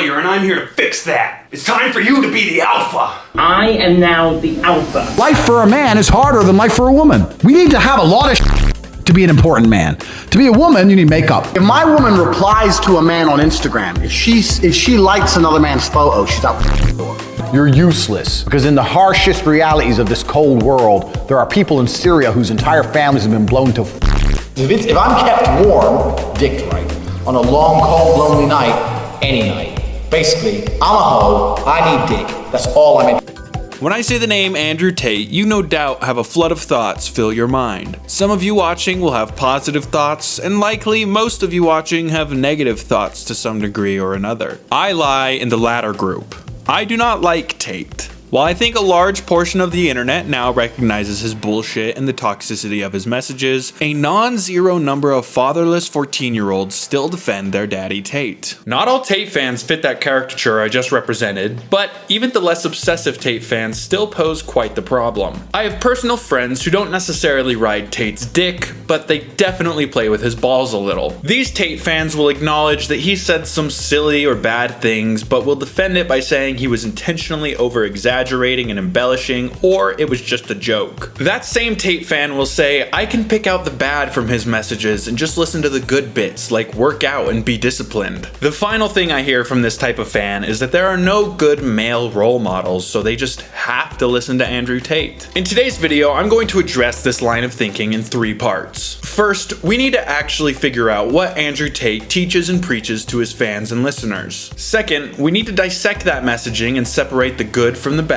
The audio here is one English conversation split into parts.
failure, and I'm here to fix that. It's time for you to be the alpha. I am now the alpha. Life for a man is harder than life for a woman. We need to have a lot of to be an important man. To be a woman, you need makeup. If my woman replies to a man on Instagram, if she likes another man's photo, she's out the door. You're useless, because in the harshest realities of this cold world, there are people in Syria whose entire families have been blown to If I'm kept warm, dicked right, on a long, cold, lonely night, any night. Basically, I'm a hoe, I need dick. That's all I'm in. When I say the name Andrew Tate, you no doubt have a flood of thoughts fill your mind. Some of you watching will have positive thoughts, and likely most of you watching have negative thoughts to some degree or another. I lie in the latter group. I do not like Tate. While I think a large portion of the internet now recognizes his bullshit and the toxicity of his messages, a non-zero number of fatherless 14-year-olds still defend their daddy Tate. Not all Tate fans fit that caricature I just represented, but even the less obsessive Tate fans still pose quite the problem. I have personal friends who don't necessarily ride Tate's dick, but they definitely play with his balls a little. These Tate fans will acknowledge that he said some silly or bad things, but will defend it by saying he was intentionally over-exaggerating and embellishing, or it was just a joke. That same Tate fan will say, I can pick out the bad from his messages and just listen to the good bits, like work out and be disciplined. The final thing I hear from this type of fan is that there are no good male role models, so they just have to listen to Andrew Tate. In today's video, I'm going to address this line of thinking in 3 parts. First, we need to actually figure out what Andrew Tate teaches and preaches to his fans and listeners. Second, we need to dissect that messaging and separate the good from the bad.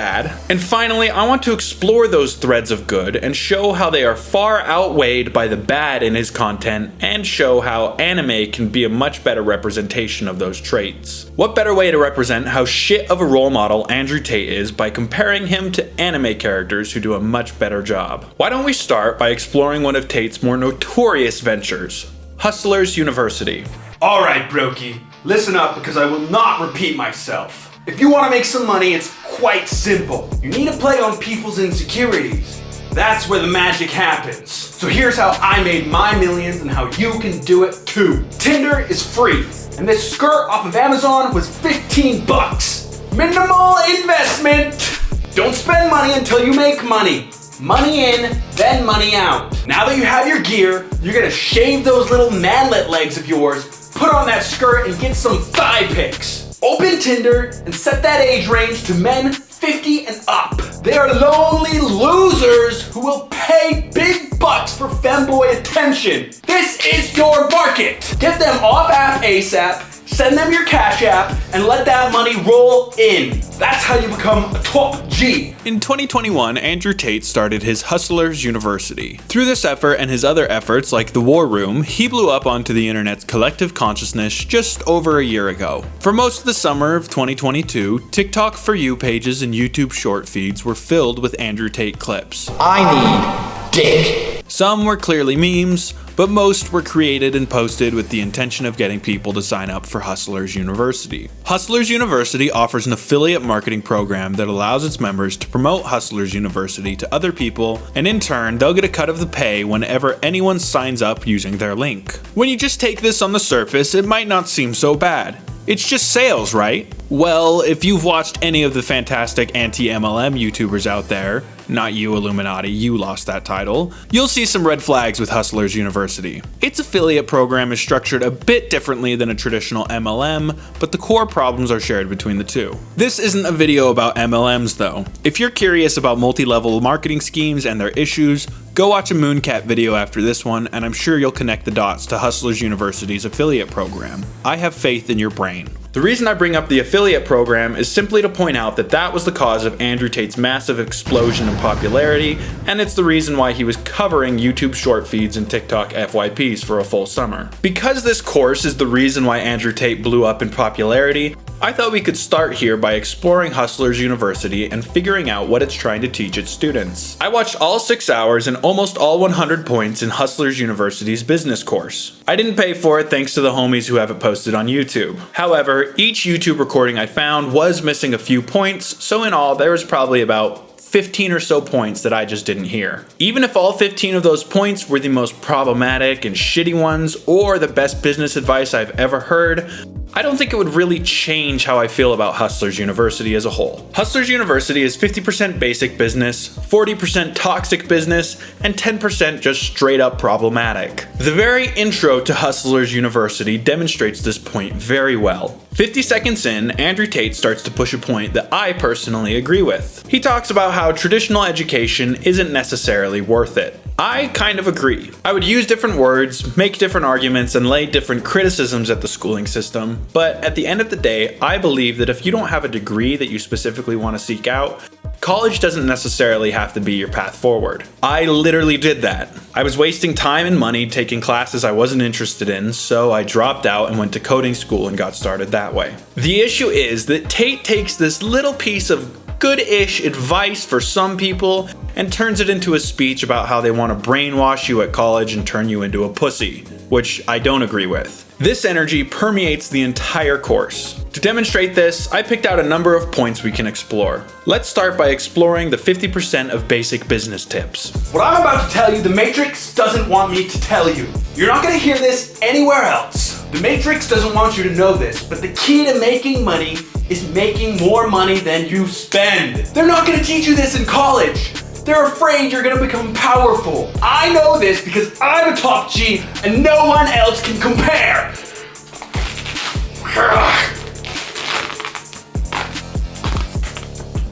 And finally, I want to explore those threads of good and show how they are far outweighed by the bad in his content, and show how anime can be a much better representation of those traits. What better way to represent how shit of a role model Andrew Tate is by comparing him to anime characters who do a much better job? Why don't we start by exploring one of Tate's more notorious ventures, Hustlers University. Alright, Brokey, listen up because I will not repeat myself. If you want to make some money, it's quite simple. You need to play on people's insecurities. That's where the magic happens. So here's how I made my millions and how you can do it too. Tinder is free, and this skirt off of Amazon was 15 bucks. Minimal investment. Don't spend money until you make money. Money in, then money out. Now that you have your gear, you're gonna shave those little manlet legs of yours, put on that skirt, and get some thigh pics. Open Tinder and set that age range to men 50 and up. They are lonely losers who will pay big bucks for femboy attention. This is your market. Get them off app ASAP, send them your Cash App, and let that money roll in. That's how you become a top G. In 2021, Andrew Tate started his Hustlers University. Through this effort and his other efforts like the War Room, he blew up onto the internet's collective consciousness just over a year ago. For most of the summer of 2022, TikTok For You pages and YouTube short feeds were filled with Andrew Tate clips. I need dick. Some were clearly memes, but most were created and posted with the intention of getting people to sign up for Hustlers University. Hustlers University offers an affiliate marketing program that allows its members to promote Hustlers University to other people, and in turn, they'll get a cut of the pay whenever anyone signs up using their link. When you just take this on the surface, it might not seem so bad. It's just sales, right? Well, if you've watched any of the fantastic anti-MLM YouTubers out there, not you Illuminati, you lost that title, you'll see some red flags with Hustlers University. Its affiliate program is structured a bit differently than a traditional MLM, but the core problems are shared between the two. This isn't a video about MLMs though. If you're curious about multi-level marketing schemes and their issues, go watch a Mooncat video after this one, and I'm sure you'll connect the dots to Hustlers University's affiliate program. I have faith in your brain. The reason I bring up the affiliate program is simply to point out that that was the cause of Andrew Tate's massive explosion in popularity, and it's the reason why he was covering YouTube short feeds and TikTok FYPs for a full summer. Because this course is the reason why Andrew Tate blew up in popularity, I thought we could start here by exploring Hustlers University and figuring out what it's trying to teach its students. I watched all 6 hours and almost all 100 points in Hustlers University's business course. I didn't pay for it thanks to the homies who have it posted on YouTube. However, each YouTube recording I found was missing a few points, so in all there was probably about 15 or so points that I just didn't hear. Even if all 15 of those points were the most problematic and shitty ones, or the best business advice I've ever heard, I don't think it would really change how I feel about Hustlers University as a whole. Hustlers University is 50% basic business, 40% toxic business, and 10% just straight up problematic. The very intro to Hustlers University demonstrates this point very well. 50 seconds in, Andrew Tate starts to push a point that I personally agree with. He talks about how traditional education isn't necessarily worth it. I kind of agree. I would use different words, make different arguments, and lay different criticisms at the schooling system, but at the end of the day, I believe that if you don't have a degree that you specifically want to seek out, college doesn't necessarily have to be your path forward. I literally did that. I was wasting time and money taking classes I wasn't interested in, so I dropped out and went to coding school and got started that way. The issue is that Tate takes this little piece of good-ish advice for some people and turns it into a speech about how they want to brainwash you at college and turn you into a pussy, which I don't agree with. This energy permeates the entire course. To demonstrate this, I picked out a number of points we can explore. Let's start by exploring the 50% of basic business tips. What I'm about to tell you, the Matrix doesn't want me to tell you. You're not gonna hear this anywhere else. The Matrix doesn't want you to know this, but the key to making money is making more money than you spend. They're not gonna teach you this in college. They're afraid you're gonna become powerful. I know this because I'm a top G and no one else can compare.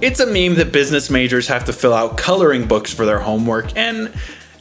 It's a meme that business majors have to fill out coloring books for their homework, and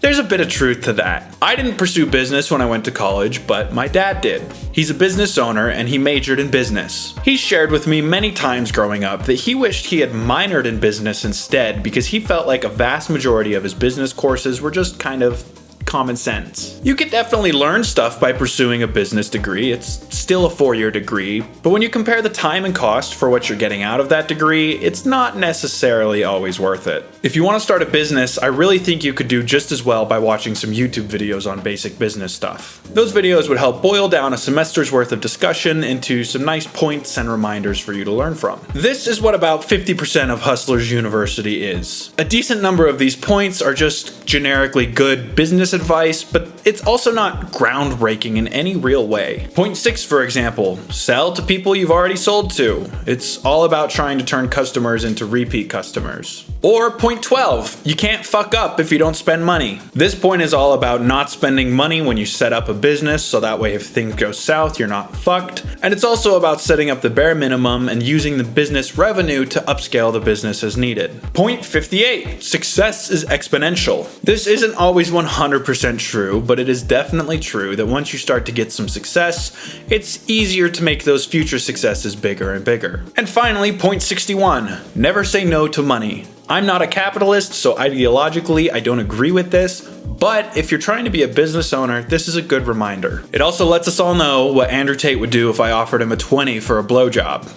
there's a bit of truth to that. I didn't pursue business when I went to college, but my dad did. He's a business owner and he majored in business. He shared with me many times growing up that he wished he had minored in business instead because he felt like a vast majority of his business courses were just kind of common sense. You could definitely learn stuff by pursuing a business degree. It's still a 4-year degree, but when you compare the time and cost for what you're getting out of that degree, it's not necessarily always worth it. If you want to start a business, I really think you could do just as well by watching some YouTube videos on basic business stuff. Those videos would help boil down a semester's worth of discussion into some nice points and reminders for you to learn from. This is what about 50% of Hustlers University is. A decent number of these points are just generically good business advice, but it's also not groundbreaking in any real way. Point 6, for example, sell to people you've already sold to. It's all about trying to turn customers into repeat customers. Or point 12, you can't fuck up if you don't spend money. This point is all about not spending money when you set up a business, so that way if things go south, you're not fucked. And it's also about setting up the bare minimum and using the business revenue to upscale the business as needed. Point 58, success is exponential. This isn't always 100% true, but it is definitely true that once you start to get some success, it's easier to make those future successes bigger and bigger. And finally, point 61, never say no to money. I'm not a capitalist, so ideologically I don't agree with this, but if you're trying to be a business owner, this is a good reminder. It also lets us all know what Andrew Tate would do if I offered him a 20 for a blowjob.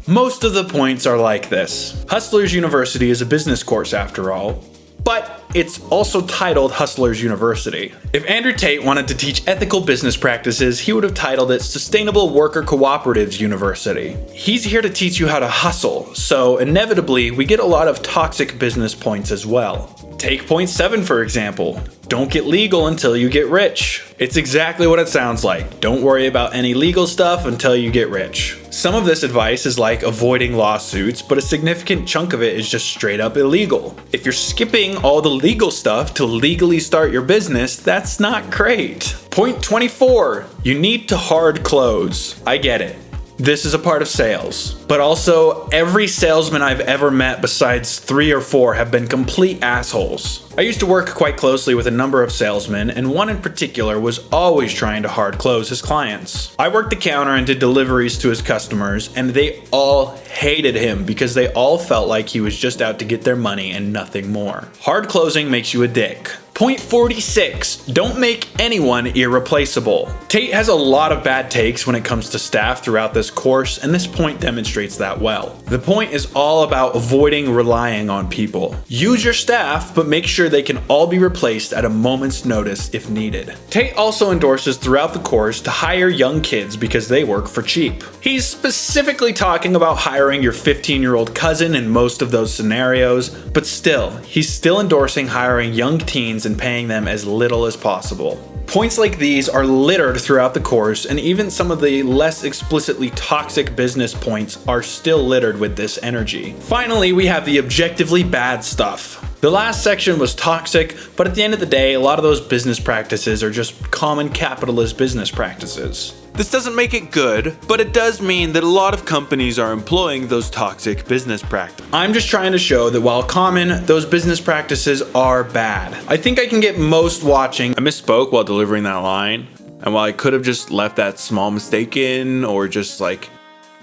Most of the points are like this. Hustlers University is a business course after all, but it's also titled Hustlers University. If Andrew Tate wanted to teach ethical business practices, he would have titled it Sustainable Worker Cooperatives University. He's here to teach you how to hustle, so inevitably we get a lot of toxic business points as well. Take point 7 for example. Don't get legal until you get rich. It's exactly what it sounds like. Don't worry about any legal stuff until you get rich. Some of this advice is like avoiding lawsuits, but a significant chunk of it is just straight up illegal. If you're skipping all the legal stuff to legally start your business, that's not great. Point 24, you need to hard close. I get it. This is a part of sales, but also every salesman I've ever met besides 3 or 4 have been complete assholes. I used to work quite closely with a number of salesmen, and one in particular was always trying to hard close his clients. I worked the counter and did deliveries to his customers, and they all hated him because they all felt like he was just out to get their money and nothing more. Hard closing makes you a dick. Point 46, don't make anyone irreplaceable. Tate has a lot of bad takes when it comes to staff throughout this course, and this point demonstrates that well. The point is all about avoiding relying on people. Use your staff, but make sure they can all be replaced at a moment's notice if needed. Tate also endorses throughout the course to hire young kids because they work for cheap. He's specifically talking about hiring your 15-year-old cousin in most of those scenarios, but still, he's still endorsing hiring young teens and paying them as little as possible. Points like these are littered throughout the course, and even some of the less explicitly toxic business points are still littered with this energy. Finally, we have the objectively bad stuff. The last section was toxic, but at the end of the day, a lot of those business practices are just common capitalist business practices. This doesn't make it good, but it does mean that a lot of companies are employing those toxic business practices. I'm just trying to show that while common, those business practices are bad. I think I can get most watching. I misspoke while delivering that line, and while I could have just left that small mistake in, or just like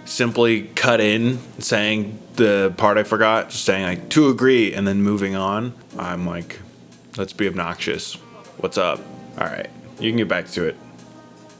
simply cut in saying the part I forgot, just saying like to agree and then moving on, I'm like, let's be obnoxious. What's up? All right, you can get back to it.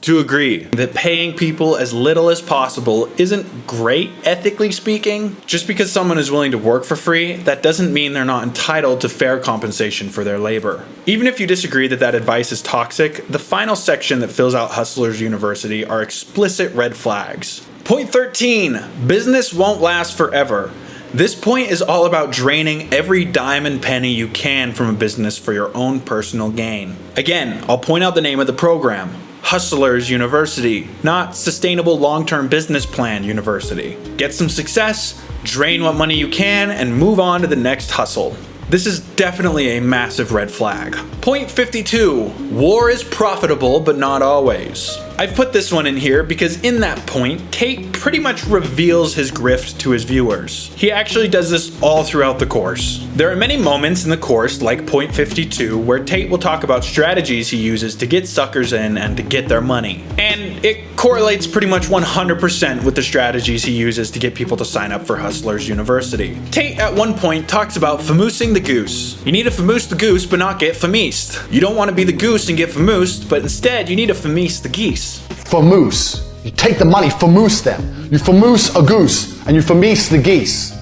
To agree that paying people as little as possible isn't great, ethically speaking. Just because someone is willing to work for free, that doesn't mean they're not entitled to fair compensation for their labor. Even if you disagree that that advice is toxic, the final section that fills out Hustlers University are explicit red flags. Point 13, business won't last forever. This point is all about draining every dime and penny you can from a business for your own personal gain. Again, I'll point out the name of the program. Hustlers University, not Sustainable Long-Term Business Plan University. Get some success, drain what money you can, and move on to the next hustle. This is definitely a massive red flag. Point 52, war is profitable but not always. I've put this one in here because in that point, Tate pretty much reveals his grift to his viewers. He actually does this all throughout the course. There are many moments in the course, like point 52, where Tate will talk about strategies he uses to get suckers in and to get their money. And it correlates pretty much 100% with the strategies he uses to get people to sign up for Hustlers University. Tate at one point talks about famoosing the goose. You need to famoose the goose but not get fameased. You don't want to be the goose and get famoosed, but instead you need to famease the geese. Famoose. You take the money, famoose them. You famoose a goose, and you famease the geese.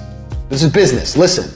This is business, listen.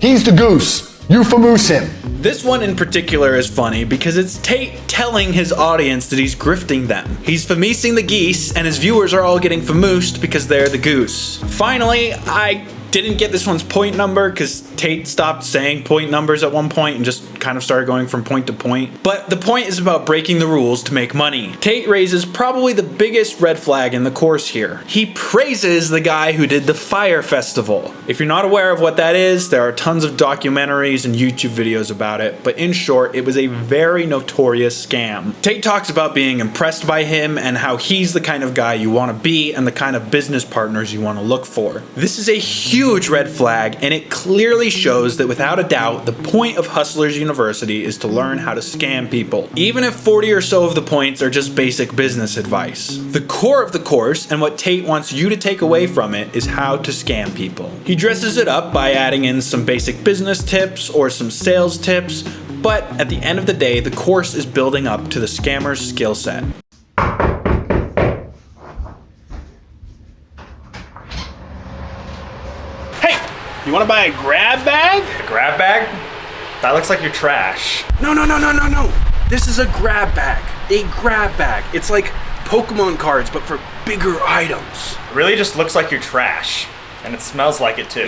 He's the goose, you famoose him. This one in particular is funny because it's Tate telling his audience that he's grifting them. He's fameasing the geese, and his viewers are all getting famoosed because they're the goose. Finally, I didn't get this one's point number because Tate stopped saying point numbers at one point and just kind of started going from point to point. But the point is about breaking the rules to make money. Tate raises probably the biggest red flag in the course here. He praises the guy who did the Fire Festival. If you're not aware of what that is, there are tons of documentaries and YouTube videos about it, but in short, it was a very notorious scam. Tate talks about being impressed by him and how he's the kind of guy you want to be and the kind of business partners you want to look for. This is a huge red flag, and it clearly shows that without a doubt, the point of Hustlers University is to learn how to scam people, even if 40 or so of the points are just basic business advice. The core of the course, and what Tate wants you to take away from it, is how to scam people. He dresses it up by adding in some basic business tips or some sales tips, but at the end of the day, the course is building up to the scammer's skill set. You want to buy a grab bag? A grab bag? That looks like your trash. No. This is a grab bag. A grab bag. It's like Pokemon cards, but for bigger items. It really just looks like your trash. And it smells like it too.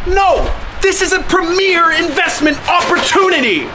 No! This is a premier investment opportunity!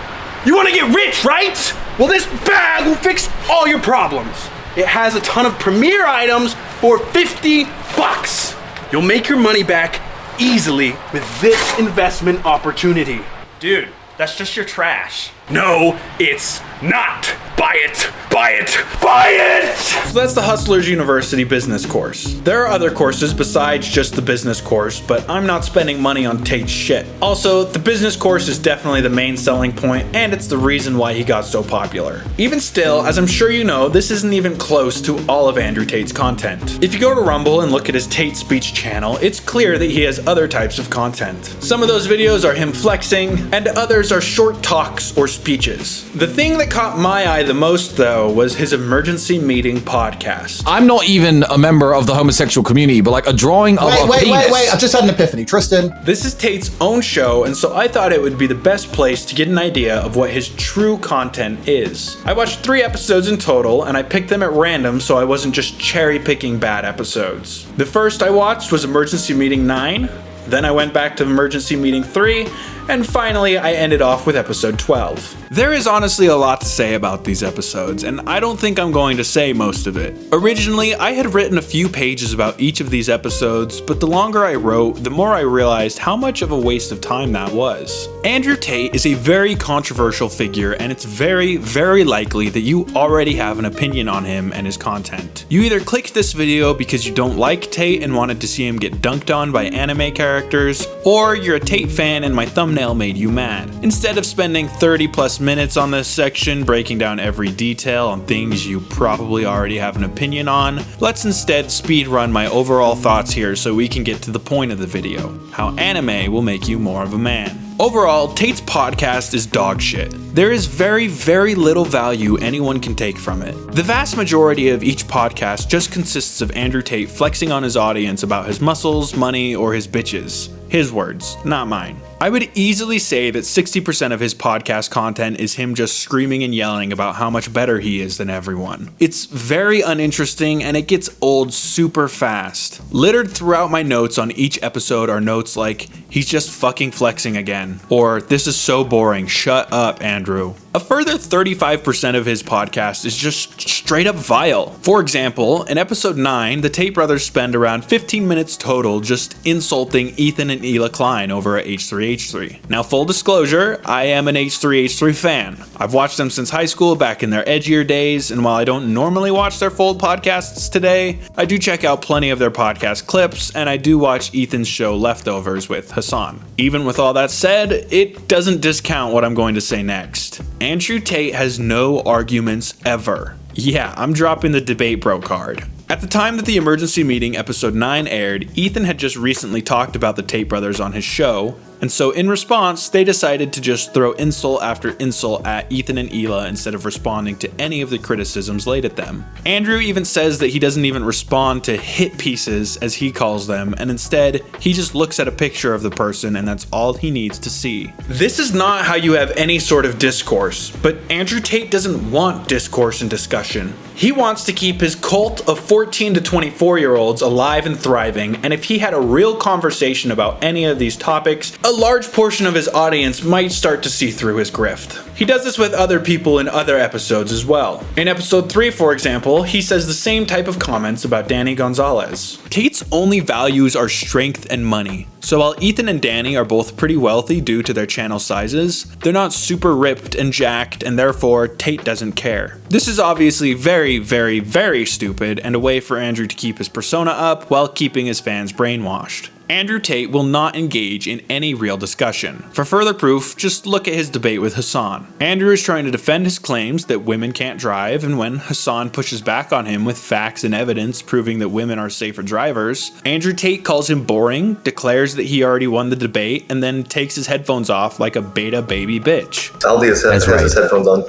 You want to get rich, right? Well, this bag will fix all your problems. It has a ton of premier items for $50. You'll make your money back easily with this investment opportunity. Dude, that's just your trash. No, it's not. Buy it! Buy it! Buy it! So that's the Hustlers University business course. There are other courses besides just the business course, but I'm not spending money on Tate's shit. Also, the business course is definitely the main selling point, and it's the reason why he got so popular. Even still, as I'm sure you know, this isn't even close to all of Andrew Tate's content. If you go to Rumble and look at his Tate Speech channel, it's clear that he has other types of content. Some of those videos are him flexing, and others are short talks or speeches. The thing that caught my eye the most, though, was his emergency meeting podcast. I'm not even a member of the homosexual community, but like a drawing of a penis. Wait, I've just had an epiphany. Tristan. This is Tate's own show, and so I thought it would be the best place to get an idea of what his true content is. I watched 3 episodes in total, and I picked them at random so I wasn't just cherry picking bad episodes. The first I watched was Emergency Meeting 9, then I went back to Emergency Meeting 3, And finally, I ended off with episode 12. There is honestly a lot to say about these episodes, and I don't think I'm going to say most of it. Originally, I had written a few pages about each of these episodes, but the longer I wrote, the more I realized how much of a waste of time that was. Andrew Tate is a very controversial figure, and it's very, very likely that you already have an opinion on him and his content. You either clicked this video because you don't like Tate and wanted to see him get dunked on by anime characters, or you're a Tate fan and my thumbnail made you mad. Instead of spending 30 plus minutes on this section breaking down every detail on things you probably already have an opinion on, let's instead speed run my overall thoughts here so we can get to the point of the video: how anime will make you more of a man. Overall, Tate's podcast is dog shit. There is very, very little value anyone can take from it. The vast majority of each podcast just consists of Andrew Tate flexing on his audience about his muscles, money, or his bitches. His words, not mine. I would easily say that 60% of his podcast content is him just screaming and yelling about how much better he is than everyone. It's very uninteresting and it gets old super fast. Littered throughout my notes on each episode are notes like, "He's just fucking flexing again," or "This is so boring, shut up, Andrew." A further 35% of his podcast is just straight up vile. For example, in episode 9, the Tate brothers spend around 15 minutes total just insulting Ethan and Hila Klein over at H3H3. Now, full disclosure, I am an H3H3 fan. I've watched them since high school back in their edgier days, and while I don't normally watch their full podcasts today, I do check out plenty of their podcast clips, and I do watch Ethan's show Leftovers with Hassan. Even with all that said, it doesn't discount what I'm going to say next. Andrew Tate has no arguments ever. Yeah, I'm dropping the debate bro card. At the time that the emergency meeting episode 9 aired, Ethan had just recently talked about the Tate brothers on his show, and so in response, they decided to just throw insult after insult at Ethan and Hila instead of responding to any of the criticisms laid at them. Andrew even says that he doesn't even respond to hit pieces, as he calls them, and instead, he just looks at a picture of the person and that's all he needs to see. This is not how you have any sort of discourse, but Andrew Tate doesn't want discourse and discussion. He wants to keep his cult of 14 to 24-year-olds alive and thriving, and if he had a real conversation about any of these topics, a large portion of his audience might start to see through his grift. He does this with other people in other episodes as well. In episode 3, for example, he says the same type of comments about Danny Gonzalez. Tate's only values are strength and money. So while Ethan and Danny are both pretty wealthy due to their channel sizes, they're not super ripped and jacked, and therefore Tate doesn't care. This is obviously very, very, very stupid and a way for Andrew to keep his persona up while keeping his fans brainwashed. Andrew Tate will not engage in any real discussion. For further proof, just look at his debate with Hassan. Andrew is trying to defend his claims that women can't drive, and when Hassan pushes back on him with facts and evidence proving that women are safer drivers, Andrew Tate calls him boring, declares that he already won the debate, and then takes his headphones off like a beta baby bitch. Aldi has his headphones on.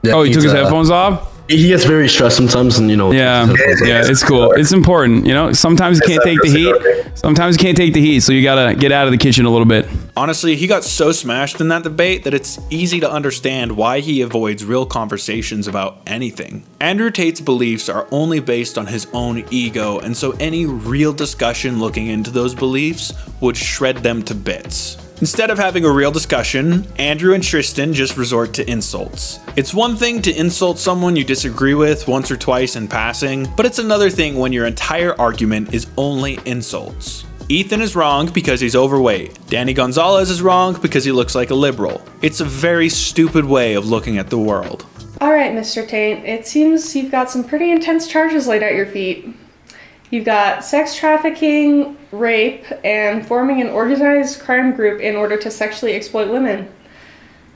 Yeah, oh, he took his headphones off? He gets very stressed sometimes, and yeah, it's cool. It's important, Sometimes you can't take the heat. Sometimes you can't take the heat, so you gotta get out of the kitchen a little bit. Honestly, he got so smashed in that debate that it's easy to understand why he avoids real conversations about anything. Andrew Tate's beliefs are only based on his own ego, and so any real discussion looking into those beliefs would shred them to bits. Instead of having a real discussion, Andrew and Tristan just resort to insults. It's one thing to insult someone you disagree with once or twice in passing, but it's another thing when your entire argument is only insults. Ethan is wrong because he's overweight. Danny Gonzalez is wrong because he looks like a liberal. It's a very stupid way of looking at the world. All right, Mr. Tate, it seems you've got some pretty intense charges laid at your feet. You've got sex trafficking, rape, and forming an organized crime group in order to sexually exploit women.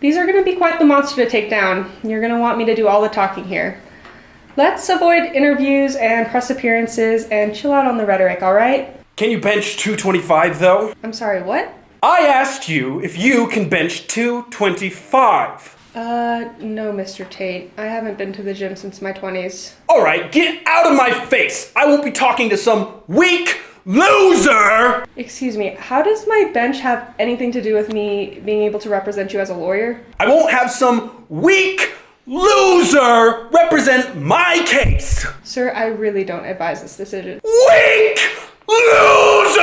These are going to be quite the monster to take down. You're going to want me to do all the talking here. Let's avoid interviews and press appearances and chill out on the rhetoric, all right? Can you bench 225 though? I'm sorry, what? I asked you if you can bench 225. No, Mr. Tate. I haven't been to the gym since my 20s. Alright, get out of my face! I won't be talking to some weak loser! Excuse me, how does my bench have anything to do with me being able to represent you as a lawyer? I won't have some weak loser represent my case! Sir, I really don't advise this decision. Weak loser!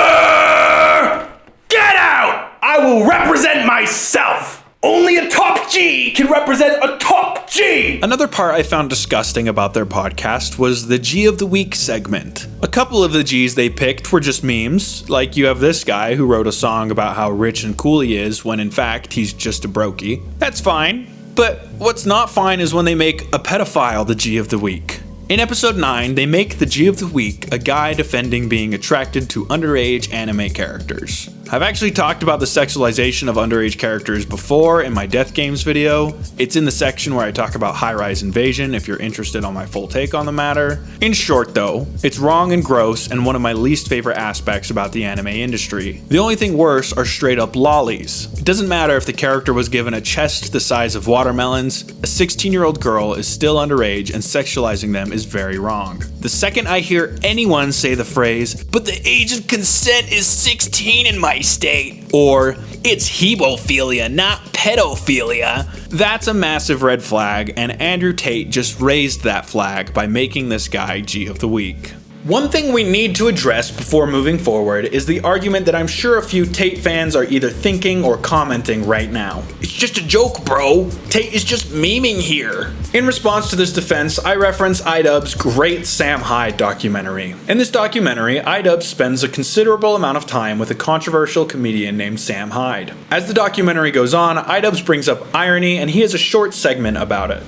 Get out! I will represent myself. Only a top G can represent a top G! Another part I found disgusting about their podcast was the G of the Week segment. A couple of the Gs they picked were just memes, like you have this guy who wrote a song about how rich and cool he is when in fact he's just a brokey. That's fine, but what's not fine is when they make a pedophile the G of the Week. In episode 9, they make the G of the Week a guy defending being attracted to underage anime characters. I've actually talked about the sexualization of underage characters before in my Death Games video. It's in the section where I talk about high-rise invasion if you're interested on my full take on the matter. In short though, it's wrong and gross and one of my least favorite aspects about the anime industry. The only thing worse are straight up lollies. It doesn't matter if the character was given a chest the size of watermelons, a 16-year-old girl is still underage and sexualizing them is very wrong. The second I hear anyone say the phrase, "but the age of consent is 16 in my state," or "it's hebophilia, not pedophilia," that's a massive red flag, and Andrew Tate just raised that flag by making this guy G of the Week. One thing we need to address before moving forward is the argument that I'm sure a few Tate fans are either thinking or commenting right now. It's just a joke, bro. Tate is just memeing here. In response to this defense, I reference iDubbbz's great Sam Hyde documentary. In this documentary, iDubbbz spends a considerable amount of time with a controversial comedian named Sam Hyde. As the documentary goes on, iDubbbz brings up irony, and he has a short segment about it.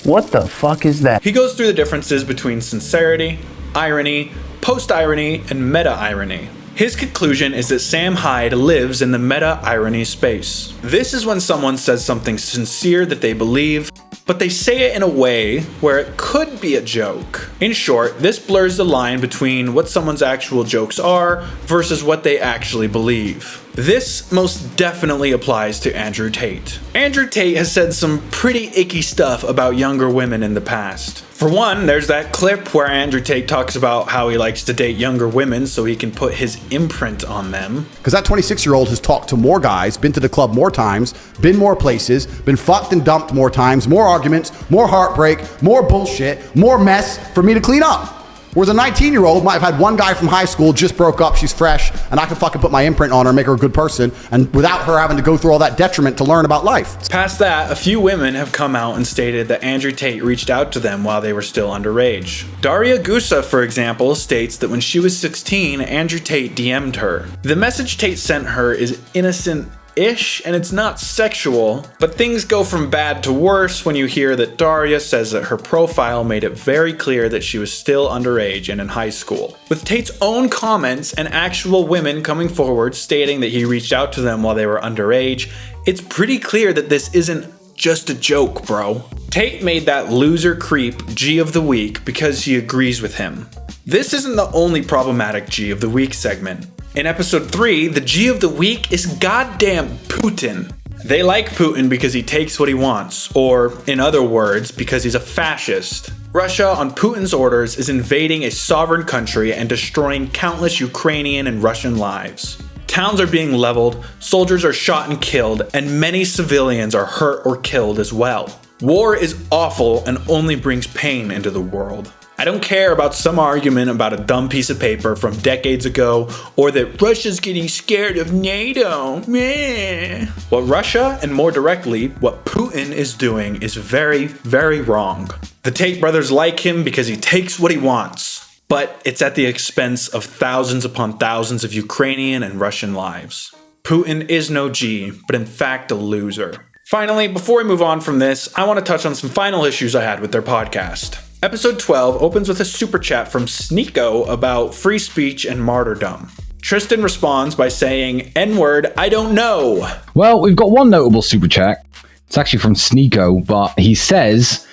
What the fuck is that? He goes through the differences between sincerity, irony, post-irony, and meta-irony. His conclusion is that Sam Hyde lives in the meta-irony space. This is when someone says something sincere that they believe, but they say it in a way where it could be a joke. In short, this blurs the line between what someone's actual jokes are versus what they actually believe. This most definitely applies to Andrew Tate. Andrew Tate has said some pretty icky stuff about younger women in the past. For one, there's that clip where Andrew Tate talks about how he likes to date younger women so he can put his imprint on them. Because that 26-year-old has talked to more guys, been to the club more times, been more places, been fucked and dumped more times, more arguments, more heartbreak, more bullshit, more mess for me to clean up. Whereas a 19-year-old might have had one guy from high school, just broke up, she's fresh, and I can fucking put my imprint on her, make her a good person, and without her having to go through all that detriment to learn about life. Past that, a few women have come out and stated that Andrew Tate reached out to them while they were still underage. Daria Gusa, for example, states that when she was 16, Andrew Tate DM'd her. The message Tate sent her is innocent-ish, and it's not sexual, but things go from bad to worse when you hear that Daria says that her profile made it very clear that she was still underage and in high school. With Tate's own comments and actual women coming forward stating that he reached out to them while they were underage, it's pretty clear that this isn't just a joke, bro. Tate made that loser creep G of the Week because he agrees with him. This isn't the only problematic G of the Week segment. In episode 3, the G of the Week is goddamn Putin. They like Putin because he takes what he wants, or in other words, because he's a fascist. Russia, on Putin's orders, is invading a sovereign country and destroying countless Ukrainian and Russian lives. Towns are being leveled, soldiers are shot and killed, and many civilians are hurt or killed as well. War is awful and only brings pain into the world. I don't care about some argument about a dumb piece of paper from decades ago, or that Russia's getting scared of NATO. Meh. What Russia, and more directly, what Putin is doing is very, very wrong. The Tate brothers like him because he takes what he wants, but it's at the expense of thousands upon thousands of Ukrainian and Russian lives. Putin is no G, but in fact a loser. Finally, before we move on from this, I want to touch on some final issues I had with their podcast. Episode 12 opens with a super chat from Sneeko about free speech and martyrdom. Tristan responds by saying, N-word, I don't know. Well, we've got one notable super chat. It's actually from Sneeko, but he says,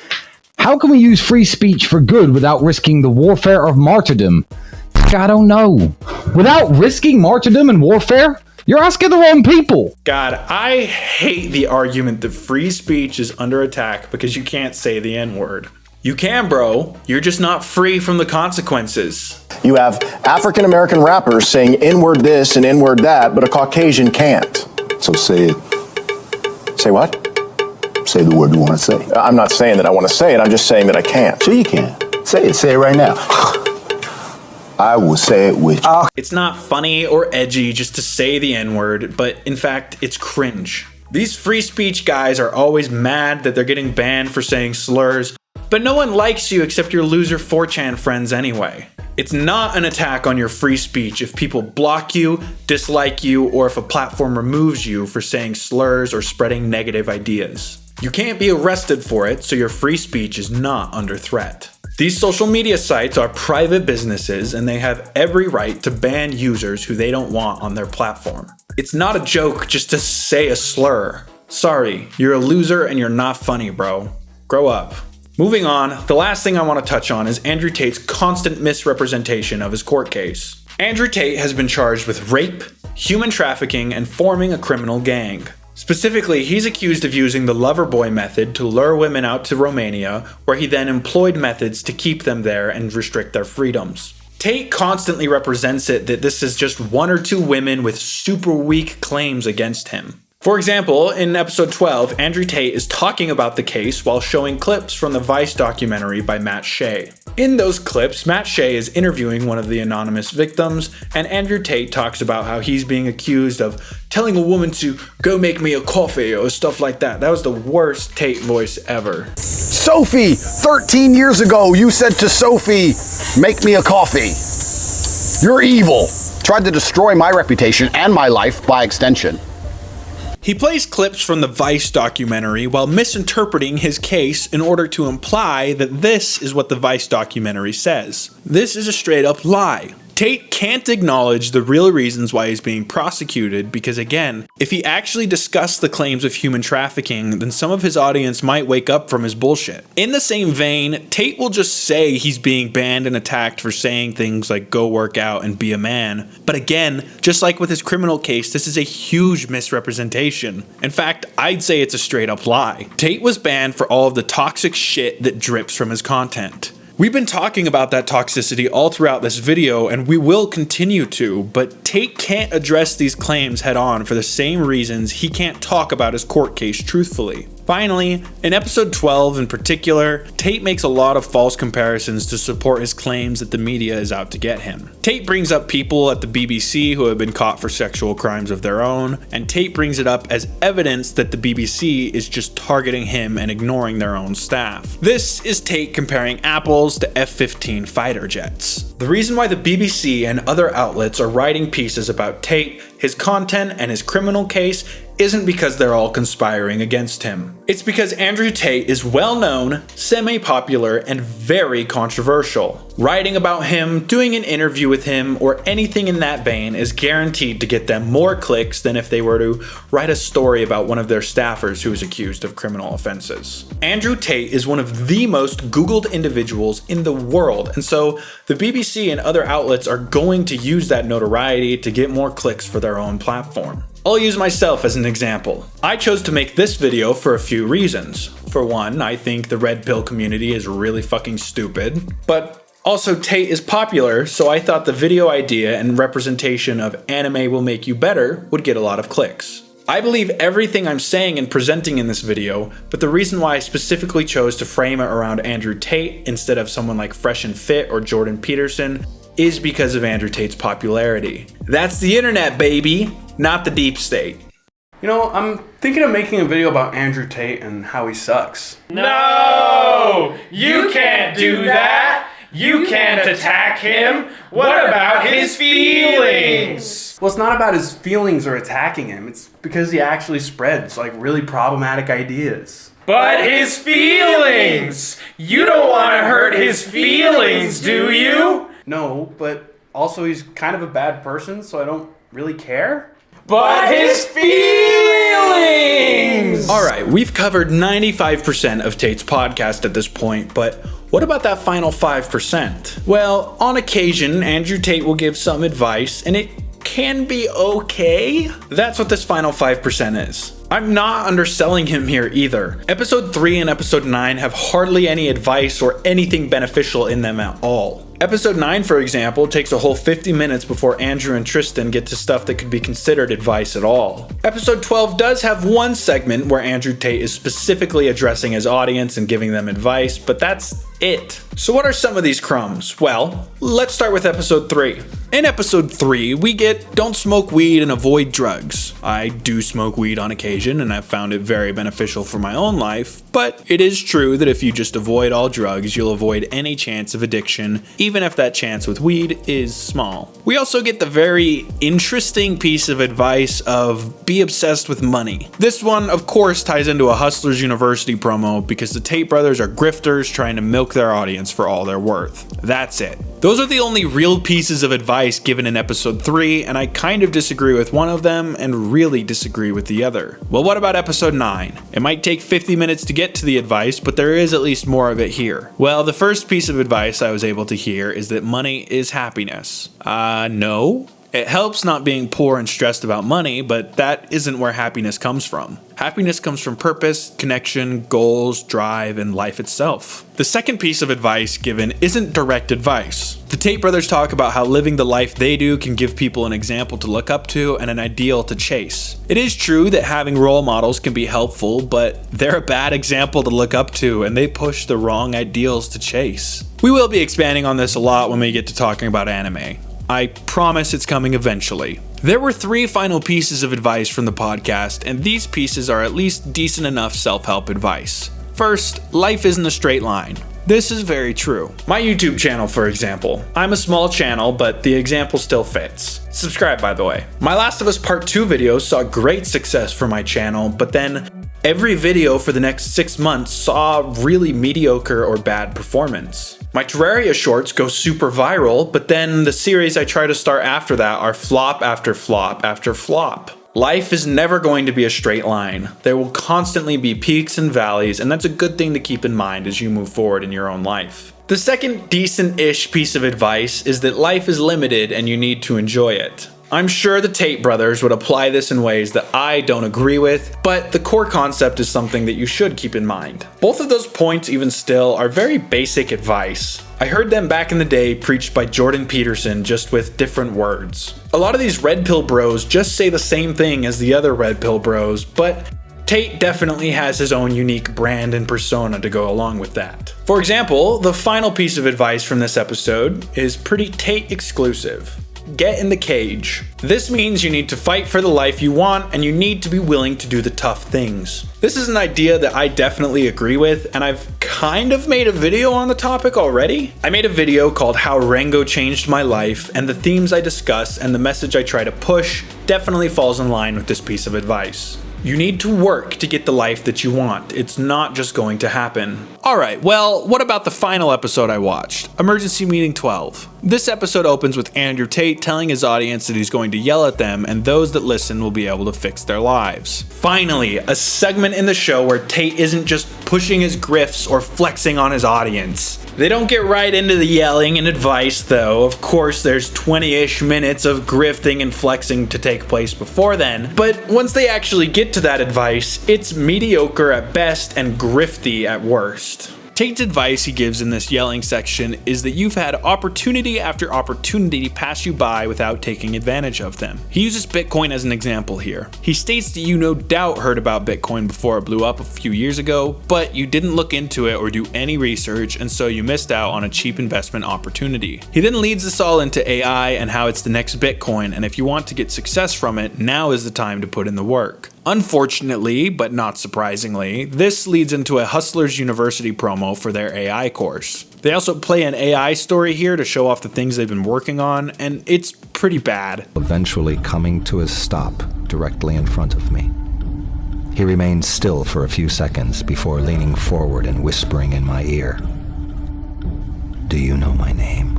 how can we use free speech for good without risking the warfare of martyrdom? I don't know. Without risking martyrdom and warfare? You're asking the wrong people. God, I hate the argument that free speech is under attack because you can't say the N-word. You can, bro. You're just not free from the consequences. You have African American rappers saying N-word this and N-word that, but a Caucasian can't. So say it. Say what? Say the word you want to say. I'm not saying that I want to say it. I'm just saying that I can't. Sure you can. Say it. Say it right now. I will say it with you. It's not funny or edgy just to say the N-word, but in fact, it's cringe. These free speech guys are always mad that they're getting banned for saying slurs, but no one likes you except your loser 4chan friends anyway. It's not an attack on your free speech if people block you, dislike you, or if a platform removes you for saying slurs or spreading negative ideas. You can't be arrested for it, so your free speech is not under threat. These social media sites are private businesses and they have every right to ban users who they don't want on their platform. It's not a joke just to say a slur. Sorry, you're a loser and you're not funny, bro. Grow up. Moving on, the last thing I want to touch on is Andrew Tate's constant misrepresentation of his court case. Andrew Tate has been charged with rape, human trafficking, and forming a criminal gang. Specifically, he's accused of using the lover boy method to lure women out to Romania, where he then employed methods to keep them there and restrict their freedoms. Tate constantly represents it that this is just one or two women with super weak claims against him. For example, in episode 12, Andrew Tate is talking about the case while showing clips from the Vice documentary by Matt Shea. In those clips, Matt Shea is interviewing one of the anonymous victims, and Andrew Tate talks about how he's being accused of telling a woman to go make me a coffee or stuff like that. That was the worst Tate voice ever. Sophie, 13 years ago, you said to Sophie, make me a coffee. You're evil. Tried to destroy my reputation and my life by extension. He plays clips from the Vice documentary while misinterpreting his case in order to imply that this is what the Vice documentary says. This is a straight up lie. Tate can't acknowledge the real reasons why he's being prosecuted because, again, if he actually discussed the claims of human trafficking, then some of his audience might wake up from his bullshit. In the same vein, Tate will just say he's being banned and attacked for saying things like go work out and be a man. But again, just like with his criminal case, this is a huge misrepresentation. In fact, I'd say it's a straight up lie. Tate was banned for all of the toxic shit that drips from his content. We've been talking about that toxicity all throughout this video, and we will continue to, but Tate can't address these claims head on for the same reasons he can't talk about his court case truthfully. Finally, in episode 12 in particular, Tate makes a lot of false comparisons to support his claims that the media is out to get him. Tate brings up people at the BBC who have been caught for sexual crimes of their own, and Tate brings it up as evidence that the BBC is just targeting him and ignoring their own staff. This is Tate comparing apples to F-15 fighter jets. The reason why the BBC and other outlets are writing pieces about Tate, his content, and his criminal case isn't because they're all conspiring against him. It's because Andrew Tate is well-known, semi-popular, and very controversial. Writing about him, doing an interview with him, or anything in that vein is guaranteed to get them more clicks than if they were to write a story about one of their staffers who is accused of criminal offenses. Andrew Tate is one of the most Googled individuals in the world, and so the BBC and other outlets are going to use that notoriety to get more clicks for their own platform. I'll use myself as an example. I chose to make this video for a few reasons. For one, I think the red pill community is really fucking stupid, but also Tate is popular, so I thought the video idea and representation of anime will make you better would get a lot of clicks. I believe everything I'm saying and presenting in this video, but the reason why I specifically chose to frame it around Andrew Tate instead of someone like Fresh and Fit or Jordan Peterson is because of Andrew Tate's popularity. That's the internet, baby, not the deep state. You know, I'm thinking of making a video about Andrew Tate and how he sucks. No! You can't do that! You can't attack him! What about his feelings? Well, it's not about his feelings or attacking him. It's because he actually spreads, like, really problematic ideas. But his feelings! You don't want to hurt his feelings, do you? No, but also he's kind of a bad person, so I don't really care. But his feelings! Alright, we've covered 95% of Tate's podcast at this point, but what about that final 5%? Well, on occasion, Andrew Tate will give some advice, and it can be okay. That's what this final 5% is. I'm not underselling him here either. Episode 3 and episode 9 have hardly any advice or anything beneficial in them at all. Episode 9, for example, takes a whole 50 minutes before Andrew and Tristan get to stuff that could be considered advice at all. Episode 12 does have one segment where Andrew Tate is specifically addressing his audience and giving them advice, but that's it. So what are some of these crumbs? Well, let's start with episode 3. In episode 3, we get don't smoke weed and avoid drugs. I do smoke weed on occasion and I've found it very beneficial for my own life, but it is true that if you just avoid all drugs, you'll avoid any chance of addiction, even if that chance with weed is small. We also get the very interesting piece of advice of be obsessed with money. This one, of course, ties into a Hustlers University promo because the Tate brothers are grifters trying to milk their audience for all they're worth. That's it. Those are the only real pieces of advice given in episode 3, and I kind of disagree with one of them and really disagree with the other. Well, what about episode 9? It might take 50 minutes to get to the advice, but there is at least more of it here. Well, the first piece of advice I was able to hear is that money is happiness. No. It helps not being poor and stressed about money, but that isn't where happiness comes from. Happiness comes from purpose, connection, goals, drive, and life itself. The second piece of advice given isn't direct advice. The Tate brothers talk about how living the life they do can give people an example to look up to and an ideal to chase. It is true that having role models can be helpful, but they're a bad example to look up to and they push the wrong ideals to chase. We will be expanding on this a lot when we get to talking about anime. I promise it's coming eventually. There were 3 final pieces of advice from the podcast, and these pieces are at least decent enough self-help advice. First, life isn't a straight line. This is very true. My YouTube channel, for example. I'm a small channel, but the example still fits. Subscribe, by the way. My Last of Us Part 2 video saw great success for my channel, but then every video for the next 6 months saw really mediocre or bad performance. My Terraria shorts go super viral, but then the series I try to start after that are flop after flop after flop. Life is never going to be a straight line. There will constantly be peaks and valleys, and that's a good thing to keep in mind as you move forward in your own life. The second decent-ish piece of advice is that life is limited and you need to enjoy it. I'm sure the Tate brothers would apply this in ways that I don't agree with, but the core concept is something that you should keep in mind. Both of those points, even still, are very basic advice. I heard them back in the day preached by Jordan Peterson, just with different words. A lot of these red pill bros just say the same thing as the other red pill bros, but Tate definitely has his own unique brand and persona to go along with that. For example, the final piece of advice from this episode is pretty Tate exclusive. Get in the cage. This means you need to fight for the life you want and you need to be willing to do the tough things. This is an idea that I definitely agree with, and I've kind of made a video on the topic already. I made a video called How Rango Changed My Life, and the themes I discuss and the message I try to push definitely falls in line with this piece of advice. You need to work to get the life that you want. It's not just going to happen. Alright, well, what about the final episode I watched? Emergency Meeting 12. This episode opens with Andrew Tate telling his audience that he's going to yell at them and those that listen will be able to fix their lives. Finally, a segment in the show where Tate isn't just pushing his grifts or flexing on his audience. They don't get right into the yelling and advice though. Of course, there's 20-ish minutes of grifting and flexing to take place before then, but once they actually get to that advice, it's mediocre at best and grifty at worst. Tate's advice he gives in this yelling section is that you've had opportunity after opportunity pass you by without taking advantage of them. He uses Bitcoin as an example here. He states that you no doubt heard about Bitcoin before it blew up a few years ago, but you didn't look into it or do any research, and so you missed out on a cheap investment opportunity. He then leads us all into AI and how it's the next Bitcoin, and if you want to get success from it, now is the time to put in the work. Unfortunately, but not surprisingly, this leads into a Hustlers University promo for their AI course. They also play an AI story here to show off the things they've been working on, and it's pretty bad. Eventually coming to a stop directly in front of me. He remained still for a few seconds before leaning forward and whispering in my ear, "Do you know my name?"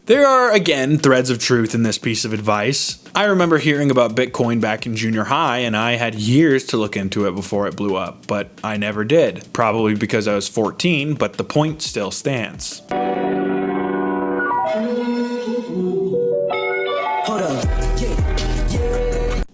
There are, again, threads of truth in this piece of advice. I remember hearing about Bitcoin back in junior high, and I had years to look into it before it blew up, but I never did. Probably because I was 14, but the point still stands. Hold on.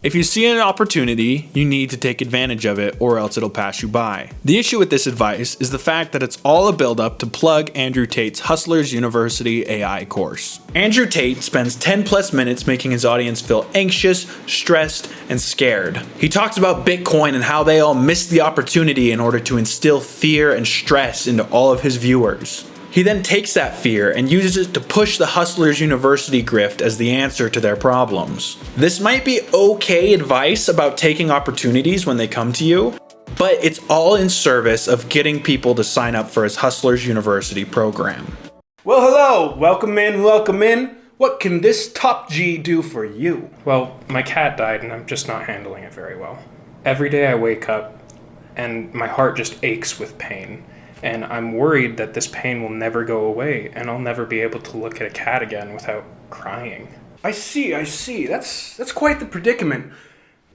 If you see an opportunity, you need to take advantage of it or else it'll pass you by. The issue with this advice is the fact that it's all a build-up to plug Andrew Tate's Hustlers University AI course. Andrew Tate spends 10 plus minutes making his audience feel anxious, stressed, and scared. He talks about Bitcoin and how they all missed the opportunity in order to instill fear and stress into all of his viewers. He then takes that fear and uses it to push the Hustlers University grift as the answer to their problems. This might be okay advice about taking opportunities when they come to you, but it's all in service of getting people to sign up for his Hustlers University program. Well, hello, welcome in, welcome in. What can this top G do for you? Well, my cat died and I'm just not handling it very well. Every day I wake up and my heart just aches with pain. And I'm worried that this pain will never go away and I'll never be able to look at a cat again without crying. I see. That's quite the predicament.